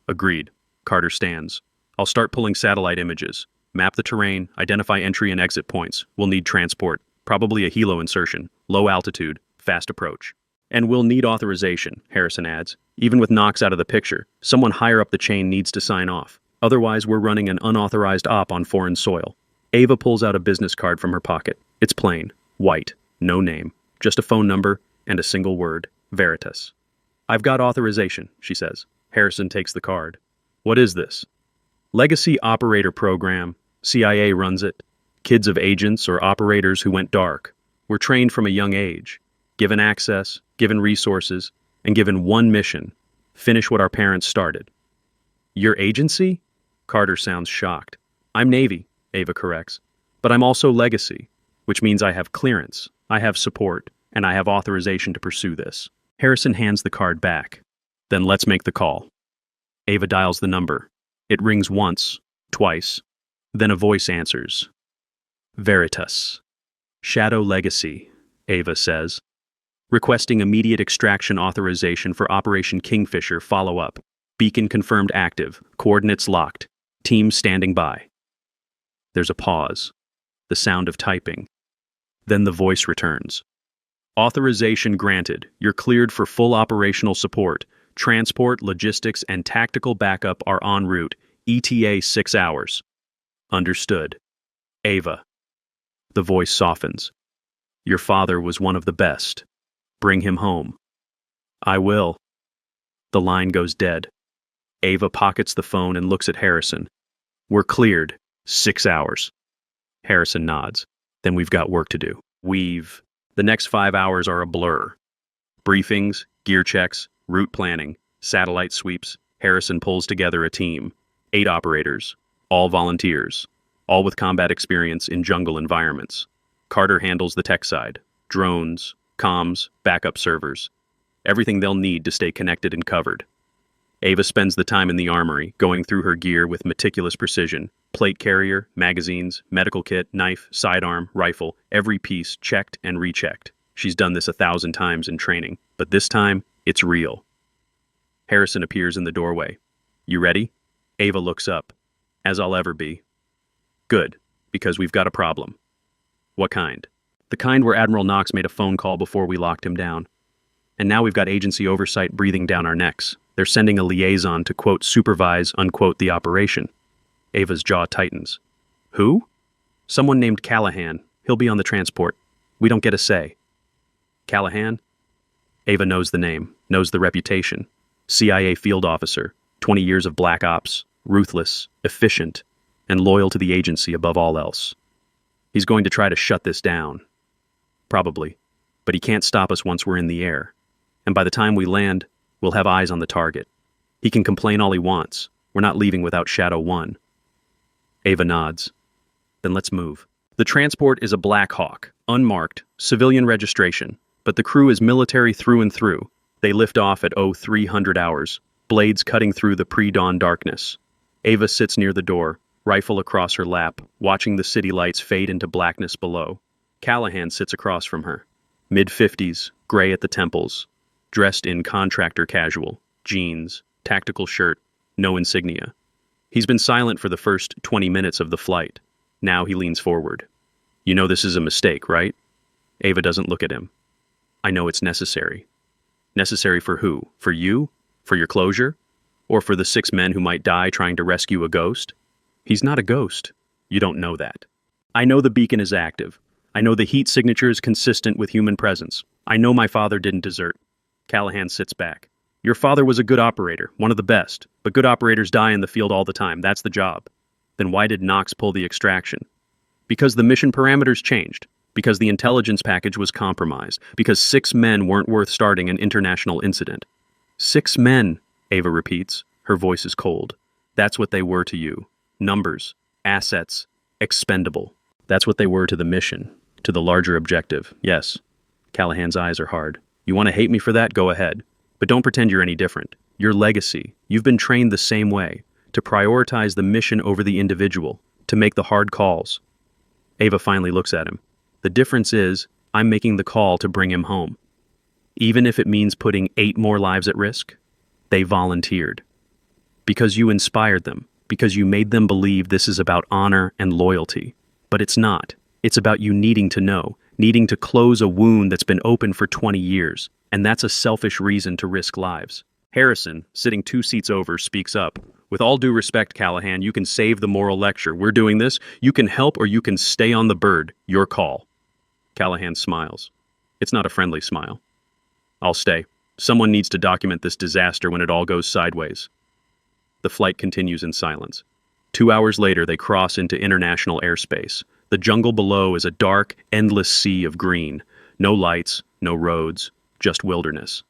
Agreed. Carter stands. I'll start pulling satellite images. Map the terrain. Identify entry and exit points. We'll need transport. Probably a helo insertion. Low altitude. Fast approach. And we'll need authorization, Harrison adds. Even with Knox out of the picture, someone higher up the chain needs to sign off. Otherwise, we're running an unauthorized op on foreign soil. Ava pulls out a business card from her pocket. It's plain. White. No name. Just a phone number and a single word. Veritas. I've got authorization, she says. Harrison takes the card. What is this? Legacy Operator Program. CIA runs it. Kids of agents or operators who went dark. Were trained from a young age. Given access, given resources, and given one mission. Finish what our parents started. Your agency? Carter sounds shocked. I'm Navy, Ava corrects. But I'm also Legacy, which means I have clearance, I have support, and I have authorization to pursue this. Harrison hands the card back. Then let's make the call. Ava dials the number. It rings once, twice. Then a voice answers. Veritas. Shadow Legacy, Ava says. Requesting immediate extraction authorization for Operation Kingfisher follow-up. Beacon confirmed active. Coordinates locked. Team standing by. There's a pause. The sound of typing. Then the voice returns. Authorization granted. You're cleared for full operational support. Transport, logistics, and tactical backup are en route. ETA 6 hours. Understood. Ava. The voice softens. Your father was one of the best. Bring him home. I will. The line goes dead. Ava pockets the phone and looks at Harrison. We're cleared. 6 hours. Harrison nods. Then we've got work to do. The next 5 hours are a blur. Briefings, gear checks, route planning, satellite sweeps. Harrison pulls together a team. 8 operators. All volunteers. All with combat experience in jungle environments. Carter handles the tech side. Drones, comms, backup servers. Everything they'll need to stay connected and covered. Ava spends the time in the armory, going through her gear with meticulous precision. Plate carrier, magazines, medical kit, knife, sidearm, rifle, every piece checked and rechecked. She's done this 1,000 times in training, but this time, it's real. Harrison appears in the doorway. You ready? Ava looks up. As I'll ever be. Good, because we've got a problem. What kind? The kind where Admiral Knox made a phone call before we locked him down. And now we've got agency oversight breathing down our necks. They're sending a liaison to, quote, supervise, unquote, the operation. Ava's jaw tightens. Who? Someone named Callahan. He'll be on the transport. We don't get a say. Callahan? Ava knows the name, knows the reputation. CIA field officer, 20 years of black ops, ruthless, efficient, and loyal to the agency above all else. He's going to try to shut this down. Probably. But he can't stop us once we're in the air. And by the time we land, we'll have eyes on the target. He can complain all he wants. We're not leaving without Shadow 1. Ava nods. Then let's move. The transport is a Black Hawk, unmarked, civilian registration, but the crew is military through and through. They lift off at 0300 hours, blades cutting through the pre-dawn darkness. Ava sits near the door, rifle across her lap, watching the city lights fade into blackness below. Callahan sits across from her. Mid-50s, gray at the temples, dressed in contractor casual, jeans, tactical shirt, no insignia. He's been silent for the first 20 minutes of the flight. Now he leans forward. You know this is a mistake, right? Ava doesn't look at him. I know it's necessary. Necessary for who? For you? For your closure? Or for the 6 men who might die trying to rescue a ghost? He's not a ghost. You don't know that. I know the beacon is active. I know the heat signature is consistent with human presence. I know my father didn't desert. Callahan sits back. Your father was a good operator, one of the best, but good operators die in the field all the time. That's the job. Then why did Knox pull the extraction? Because the mission parameters changed. Because the intelligence package was compromised. Because 6 men weren't worth starting an international incident. 6 men, Ava repeats. Her voice is cold. That's what they were to you. Numbers, assets, expendable. That's what they were to the mission, to the larger objective. Yes. Callahan's eyes are hard. You want to hate me for that? Go ahead. But don't pretend you're any different. Your legacy, you've been trained the same way, to prioritize the mission over the individual, to make the hard calls. Ava finally looks at him. The difference is, I'm making the call to bring him home. Even if it means putting 8 more lives at risk, they volunteered. Because you inspired them, because you made them believe this is about honor and loyalty. But it's not. It's about you needing to know, needing to close a wound that's been open for 20 years. And that's a selfish reason to risk lives. Harrison, sitting 2 seats over, speaks up. With all due respect, Callahan, you can save the moral lecture. We're doing this. You can help or you can stay on the bird. Your call. Callahan smiles. It's not a friendly smile. I'll stay. Someone needs to document this disaster when it all goes sideways. The flight continues in silence. 2 hours later, they cross into international airspace. The jungle below is a dark, endless sea of green. No lights, no roads. Just wilderness.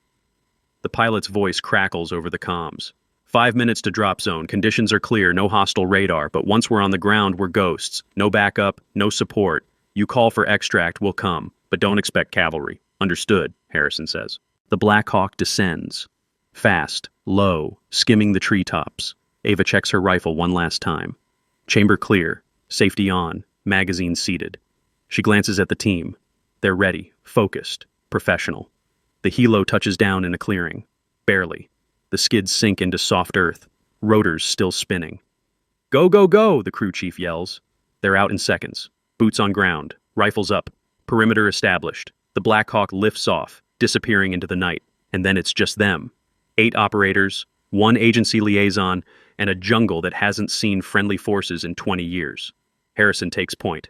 The pilot's voice crackles over the comms. 5 minutes to drop zone. Conditions are clear. No hostile radar. But once we're on the ground, we're ghosts. No backup. No support. You call for extract, we'll come. But don't expect cavalry. Understood, Harrison says. The Black Hawk descends. Fast, low, skimming the treetops. Ava checks her rifle one last time. Chamber clear. Safety on. Magazine seated. She glances at the team. They're ready. Focused. Professional. The helo touches down in a clearing. Barely. The skids sink into soft earth, rotors still spinning. Go, go, go, the crew chief yells. They're out in seconds. Boots on ground, rifles up, perimeter established. The Black Hawk lifts off, disappearing into the night, and then it's just them. 8 operators, 1 agency liaison, and a jungle that hasn't seen friendly forces in 20 years. Harrison takes point.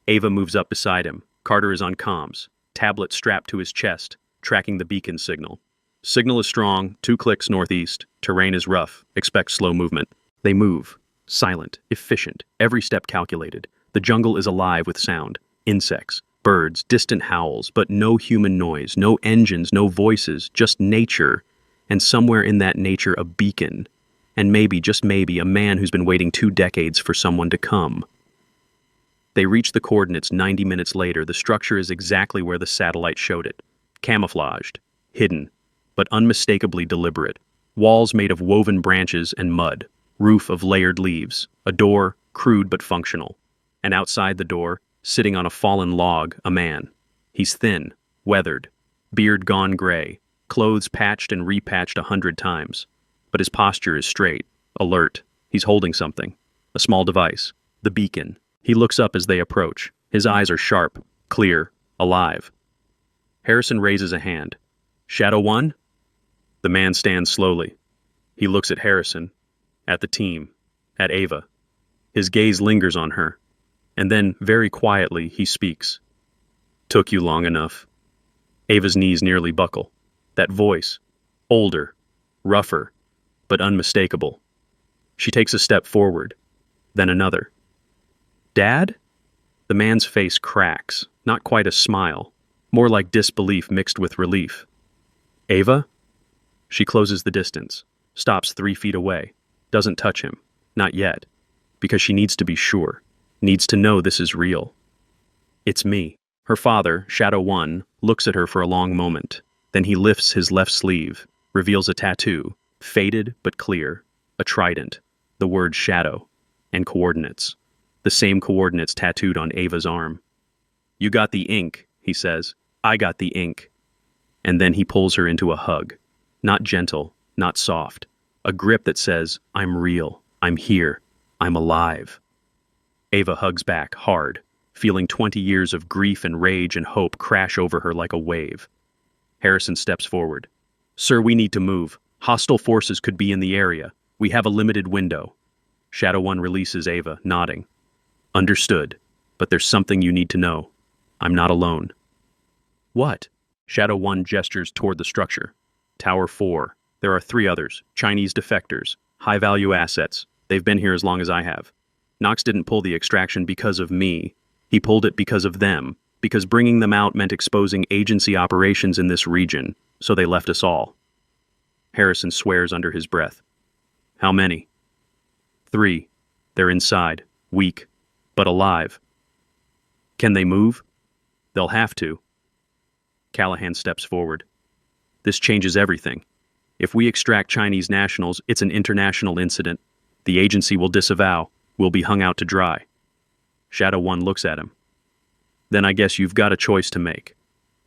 Ava moves up beside him. Carter is on comms, tablet strapped to his chest, tracking the beacon signal. Signal is strong, 2 clicks northeast. Terrain is rough, expect slow movement. They move. Silent, efficient, every step calculated. The jungle is alive with sound. Insects, birds, distant howls, but no human noise, no engines, no voices, just nature. And somewhere in that nature, a beacon. And maybe, just maybe, a man who's been waiting 2 decades for someone to come. They reach the coordinates 90 minutes later. The structure is exactly where the satellite showed it. Camouflaged, hidden, but unmistakably deliberate. Walls made of woven branches and mud. Roof of layered leaves. A door, crude but functional. And outside the door, sitting on a fallen log, a man. He's thin, weathered, beard gone gray, clothes patched and repatched 100 times. But his posture is straight, alert. He's holding something. A small device. The beacon. He looks up as they approach. His eyes are sharp, clear, alive. Harrison raises a hand. Shadow 1? The man stands slowly. He looks at Harrison, at the team, at Ava. His gaze lingers on her. And then, very quietly, he speaks. Took you long enough. Ava's knees nearly buckle. That voice, older, rougher, but unmistakable. She takes a step forward, then another. Dad? The man's face cracks, not quite a smile, more like disbelief mixed with relief. Ava? She closes the distance, stops 3 feet away, doesn't touch him, not yet, because she needs to be sure, needs to know this is real. It's me. Her father, Shadow 1, looks at her for a long moment. Then he lifts his left sleeve, reveals a tattoo, faded but clear, a trident, the word shadow, and coordinates. The same coordinates tattooed on Ava's arm. You got the ink, he says. I got the ink. And then he pulls her into a hug. Not gentle, not soft. A grip that says, I'm real, I'm here, I'm alive. Ava hugs back, hard, feeling 20 years of grief and rage and hope crash over her like a wave. Harrison steps forward. Sir, we need to move. Hostile forces could be in the area. We have a limited window. Shadow 1 releases Ava, nodding. Understood, but there's something you need to know. I'm not alone. What? Shadow 1 gestures toward the structure. Tower 4. There are 3 others, Chinese defectors, high-value assets. They've been here as long as I have. Knox didn't pull the extraction because of me. He pulled it because of them, because bringing them out meant exposing agency operations in this region, so they left us all. Harrison swears under his breath. How many? 3. They're inside, weak, but alive. Can they move? They'll have to. Callahan steps forward. This changes everything. If we extract Chinese nationals, it's an international incident. The agency will disavow. We'll be hung out to dry. Shadow 1 looks at him. Then I guess you've got a choice to make.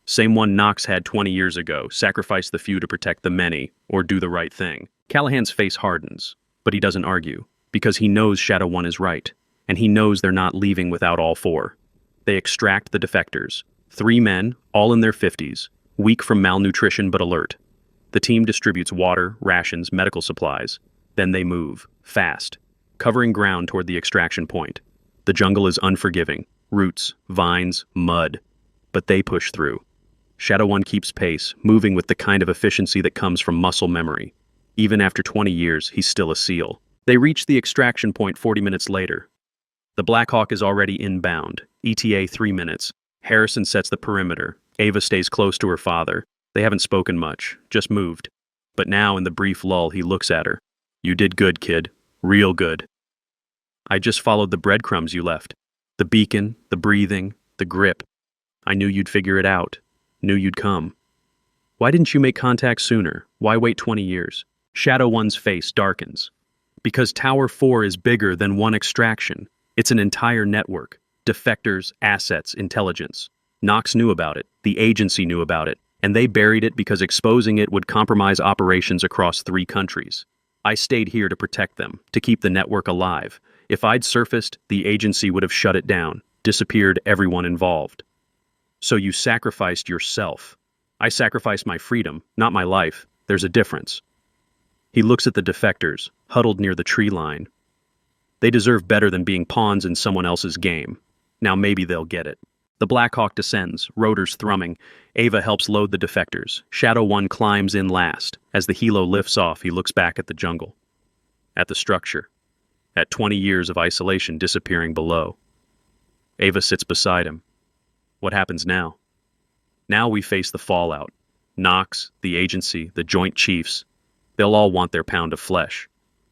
Same one Knox had 20 years ago, sacrifice the few to protect the many, or do the right thing. Callahan's face hardens, but he doesn't argue, because he knows Shadow 1 is right, and he knows they're not leaving without all 4. They extract the defectors, 3 men, all in their 50s, weak from malnutrition but alert. The team distributes water, rations, medical supplies. Then they move, fast, covering ground toward the extraction point. The jungle is unforgiving, roots, vines, mud, but they push through. Shadow 1 keeps pace, moving with the kind of efficiency that comes from muscle memory. Even after 20 years, he's still a SEAL. They reach the extraction point 40 minutes later. The Black Hawk is already inbound, ETA 3 minutes. Harrison sets the perimeter. Ava stays close to her father. They haven't spoken much, just moved. But now, in the brief lull, he looks at her. You did good, kid. Real good. I just followed the breadcrumbs you left. The beacon, the breathing, the grip. I knew you'd figure it out. Knew you'd come. Why didn't you make contact sooner? Why wait 20 years? Shadow 1's face darkens. Because Tower 4 is bigger than one extraction. It's an entire network. Defectors, assets, intelligence. Knox knew about it. The agency knew about it. And they buried it because exposing it would compromise operations across 3 countries. I stayed here to protect them, to keep the network alive. If I'd surfaced, the agency would have shut it down, disappeared everyone involved. So you sacrificed yourself. I sacrificed my freedom, not my life. There's a difference. He looks at the defectors, huddled near the tree line. They deserve better than being pawns in someone else's game. Now maybe they'll get it. The Black Hawk descends, rotors thrumming. Ava helps load the defectors. Shadow One climbs in last. As the helo lifts off, he looks back at the jungle. At the structure. At 20 years of isolation disappearing below. Ava sits beside him. What happens now? Now we face the fallout. Knox, the agency, the Joint Chiefs. They'll all want their pound of flesh.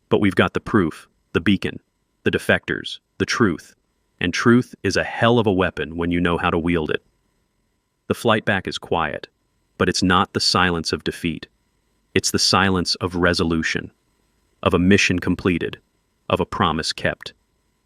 But we've got the proof, the beacon, the defectors, the truth. And truth is a hell of a weapon when you know how to wield it. The flight back is quiet, but it's not the silence of defeat. It's the silence of resolution, of a mission completed, of a promise kept.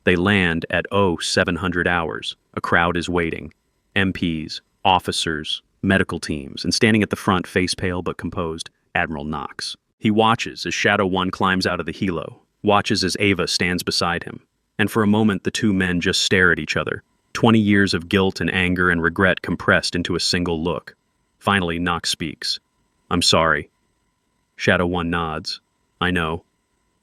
They land at 0700 hours. A crowd is waiting. MPs, officers, medical teams, and standing at the front, face pale but composed, Admiral Knox. He watches as Shadow One climbs out of the helo, watches as Ava stands beside him. And for a moment, the two men just stare at each other. 20 years of guilt and anger and regret compressed into a single look. Finally, Knox speaks. I'm sorry. Shadow One nods. I know.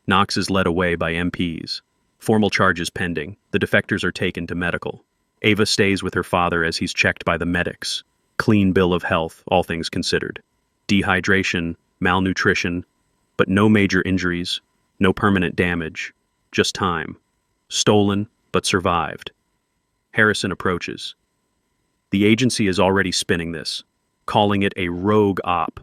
Knox is led away by MPs. Formal charges pending. The defectors are taken to medical. Ava stays with her father as he's checked by the medics. Clean bill of health, all things considered. Dehydration, malnutrition, but no major injuries, no permanent damage, just time. Stolen, but survived. Harrison approaches. The agency is already spinning this, calling it a rogue op,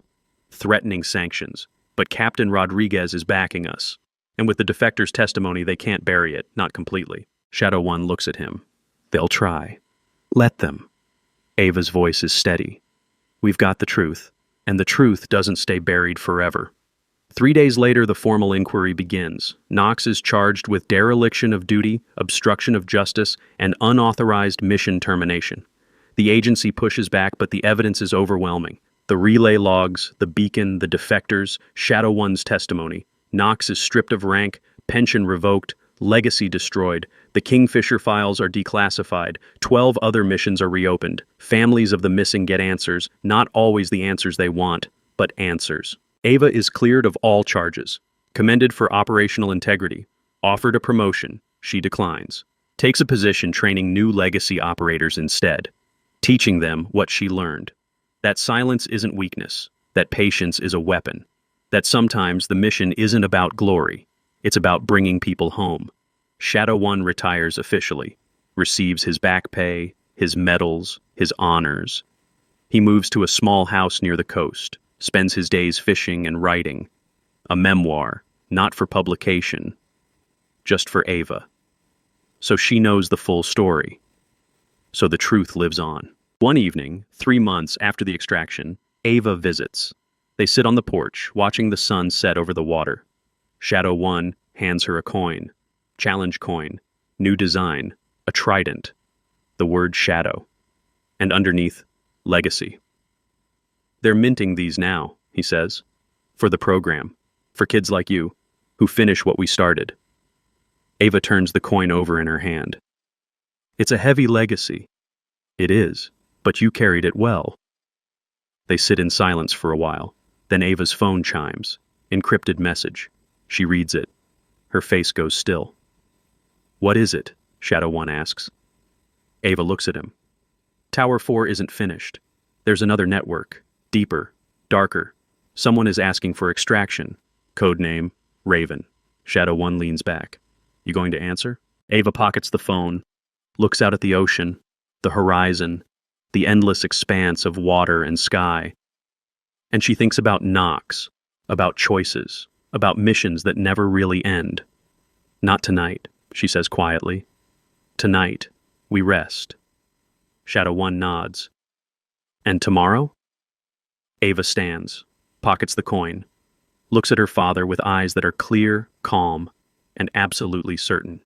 threatening sanctions, but Captain Rodriguez is backing us. And with the defectors' testimony, they can't bury it, not completely. Shadow One looks at him. They'll try. Let them. Ava's voice is steady. We've got the truth, and the truth doesn't stay buried forever. 3 days later, the formal inquiry begins. Knox is charged with dereliction of duty, obstruction of justice, and unauthorized mission termination. The agency pushes back, but the evidence is overwhelming. The relay logs, the beacon, the defectors, Shadow One's testimony. Knox is stripped of rank, pension revoked, legacy destroyed. The Kingfisher files are declassified. 12 other missions are reopened. Families of the missing get answers, not always the answers they want, but answers. Ava is cleared of all charges, commended for operational integrity, offered a promotion, she declines, takes a position training new legacy operators instead, teaching them what she learned. That silence isn't weakness, that patience is a weapon, that sometimes the mission isn't about glory, it's about bringing people home. Shadow One retires officially, receives his back pay, his medals, his honors. He moves to a small house near the coast, spends his days fishing and writing. A memoir, not for publication, just for Ava. So she knows the full story. So the truth lives on. One evening, 3 months after the extraction, Ava visits. They sit on the porch, watching the sun set over the water. Shadow One hands her a coin. Challenge coin. New design. A trident. The word shadow. And underneath, legacy. They're minting these now, he says. For the program. For kids like you, who finish what we started. Ava turns the coin over in her hand. It's a heavy legacy. It is, but you carried it well. They sit in silence for a while. Then Ava's phone chimes. Encrypted message. She reads it. Her face goes still. What is it? Shadow One asks. Ava looks at him. Tower 4 isn't finished. There's another network. Deeper. Darker. Someone is asking for extraction. Codename, Raven. Shadow One leans back. You going to answer? Ava pockets the phone, looks out at the ocean, the horizon, the endless expanse of water and sky. And she thinks about Knox, about choices, about missions that never really end. Not tonight, she says quietly. Tonight, we rest. Shadow One nods. And tomorrow? Ava stands, pockets the coin, looks at her father with eyes that are clear, calm, and absolutely certain.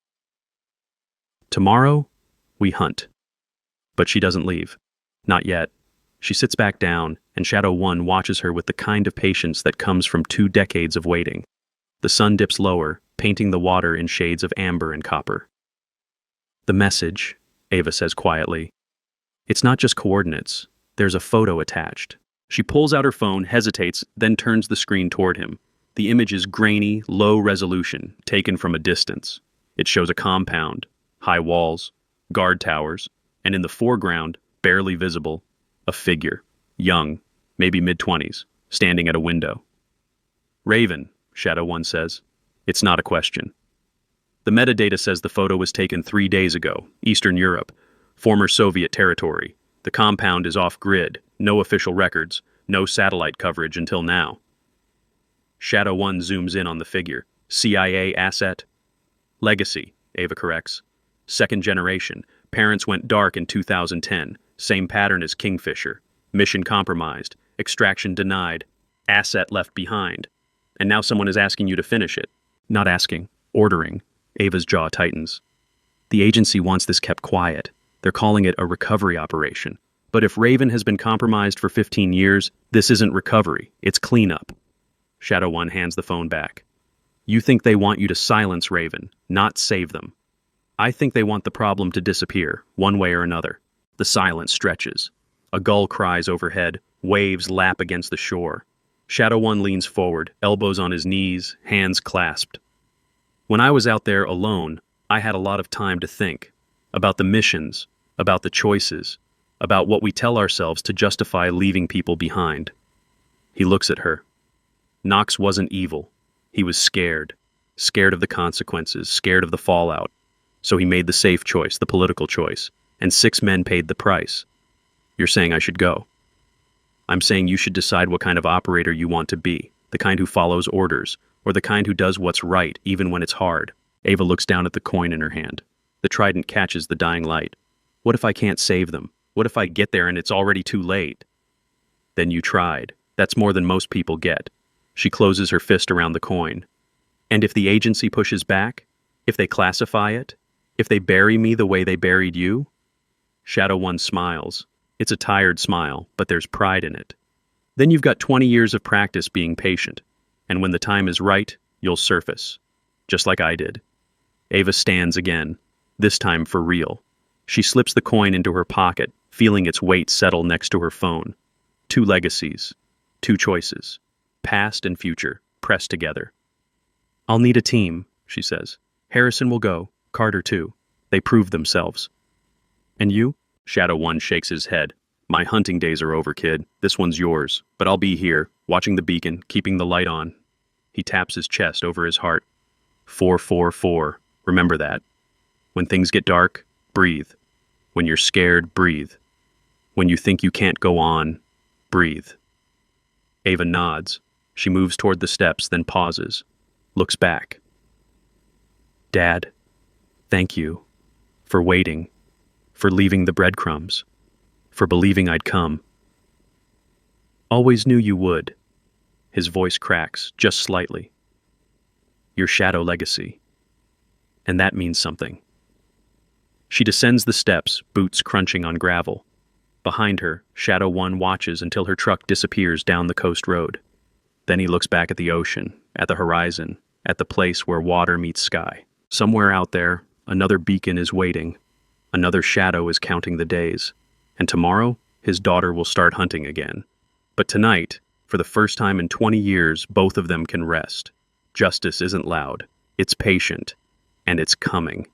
Tomorrow, we hunt. But she doesn't leave. Not yet. She sits back down, and Shadow 1 watches her with the kind of patience that comes from 2 decades of waiting. The sun dips lower, painting the water in shades of amber and copper. "The message," Ava says quietly. "It's not just coordinates. There's a photo attached." She pulls out her phone, hesitates, then turns the screen toward him. The image is grainy, low resolution, taken from a distance. It shows a compound, high walls, guard towers, and in the foreground, barely visible, a figure, young, maybe mid-20s, standing at a window. "Raven," Shadow 1 says. It's not a question. The metadata says the photo was taken 3 days ago, Eastern Europe, former Soviet territory. The compound is off-grid, no official records, no satellite coverage until now. Shadow 1 zooms in on the figure. CIA asset? Legacy, Ava corrects. Second generation. Parents went dark in 2010. Same pattern as Kingfisher. Mission compromised. Extraction denied. Asset left behind. And now someone is asking you to finish it. Not asking. Ordering. Ava's jaw tightens. The agency wants this kept quiet. They're calling it a recovery operation. But if Raven has been compromised for 15 years, this isn't recovery. It's cleanup. Shadow 1 hands the phone back. You think they want you to silence Raven, not save them. I think they want the problem to disappear, one way or another. The silence stretches. A gull cries overhead, waves lap against the shore. Shadow 1 leans forward, elbows on his knees, hands clasped. When I was out there alone, I had a lot of time to think. About the missions, about the choices, about what we tell ourselves to justify leaving people behind. He looks at her. Knox wasn't evil. He was scared. Scared of the consequences, scared of the fallout. So he made the safe choice, the political choice, and 6 men paid the price. You're saying I should go. I'm saying you should decide what kind of operator you want to be, the kind who follows orders, or the kind who does what's right even when it's hard. Ava looks down at the coin in her hand. The trident catches the dying light. What if I can't save them? What if I get there and it's already too late? Then you tried. That's more than most people get. She closes her fist around the coin. And if the agency pushes back? If they classify it? If they bury me the way they buried you? Shadow 1 smiles. It's a tired smile, but there's pride in it. Then you've got 20 years of practice being patient. And when the time is right, you'll surface. Just like I did. Ava stands again, this time for real. She slips the coin into her pocket, feeling its weight settle next to her phone. 2 legacies. 2 choices. Past and future, pressed together. I'll need a team, she says. Harrison will go, Carter too. They proved themselves. And you? Shadow 1 shakes his head. My hunting days are over, kid. This one's yours. But I'll be here, watching the beacon, keeping the light on. He taps his chest over his heart. 444. Remember that. When things get dark, breathe. When you're scared, breathe. When you think you can't go on, breathe. Ava nods. She moves toward the steps, then pauses. Looks back. Dad, thank you. For waiting. For leaving the breadcrumbs. For believing I'd come. Always knew you would. His voice cracks, just slightly. Your shadow legacy. And that means something. She descends the steps, boots crunching on gravel. Behind her, Shadow 1 watches until her truck disappears down the coast road. Then he looks back at the ocean, at the horizon, at the place where water meets sky. Somewhere out there, another beacon is waiting. Another shadow is counting the days. And tomorrow, his daughter will start hunting again. But tonight, for the first time in 20 years, both of them can rest. Justice isn't loud. It's patient. And it's coming.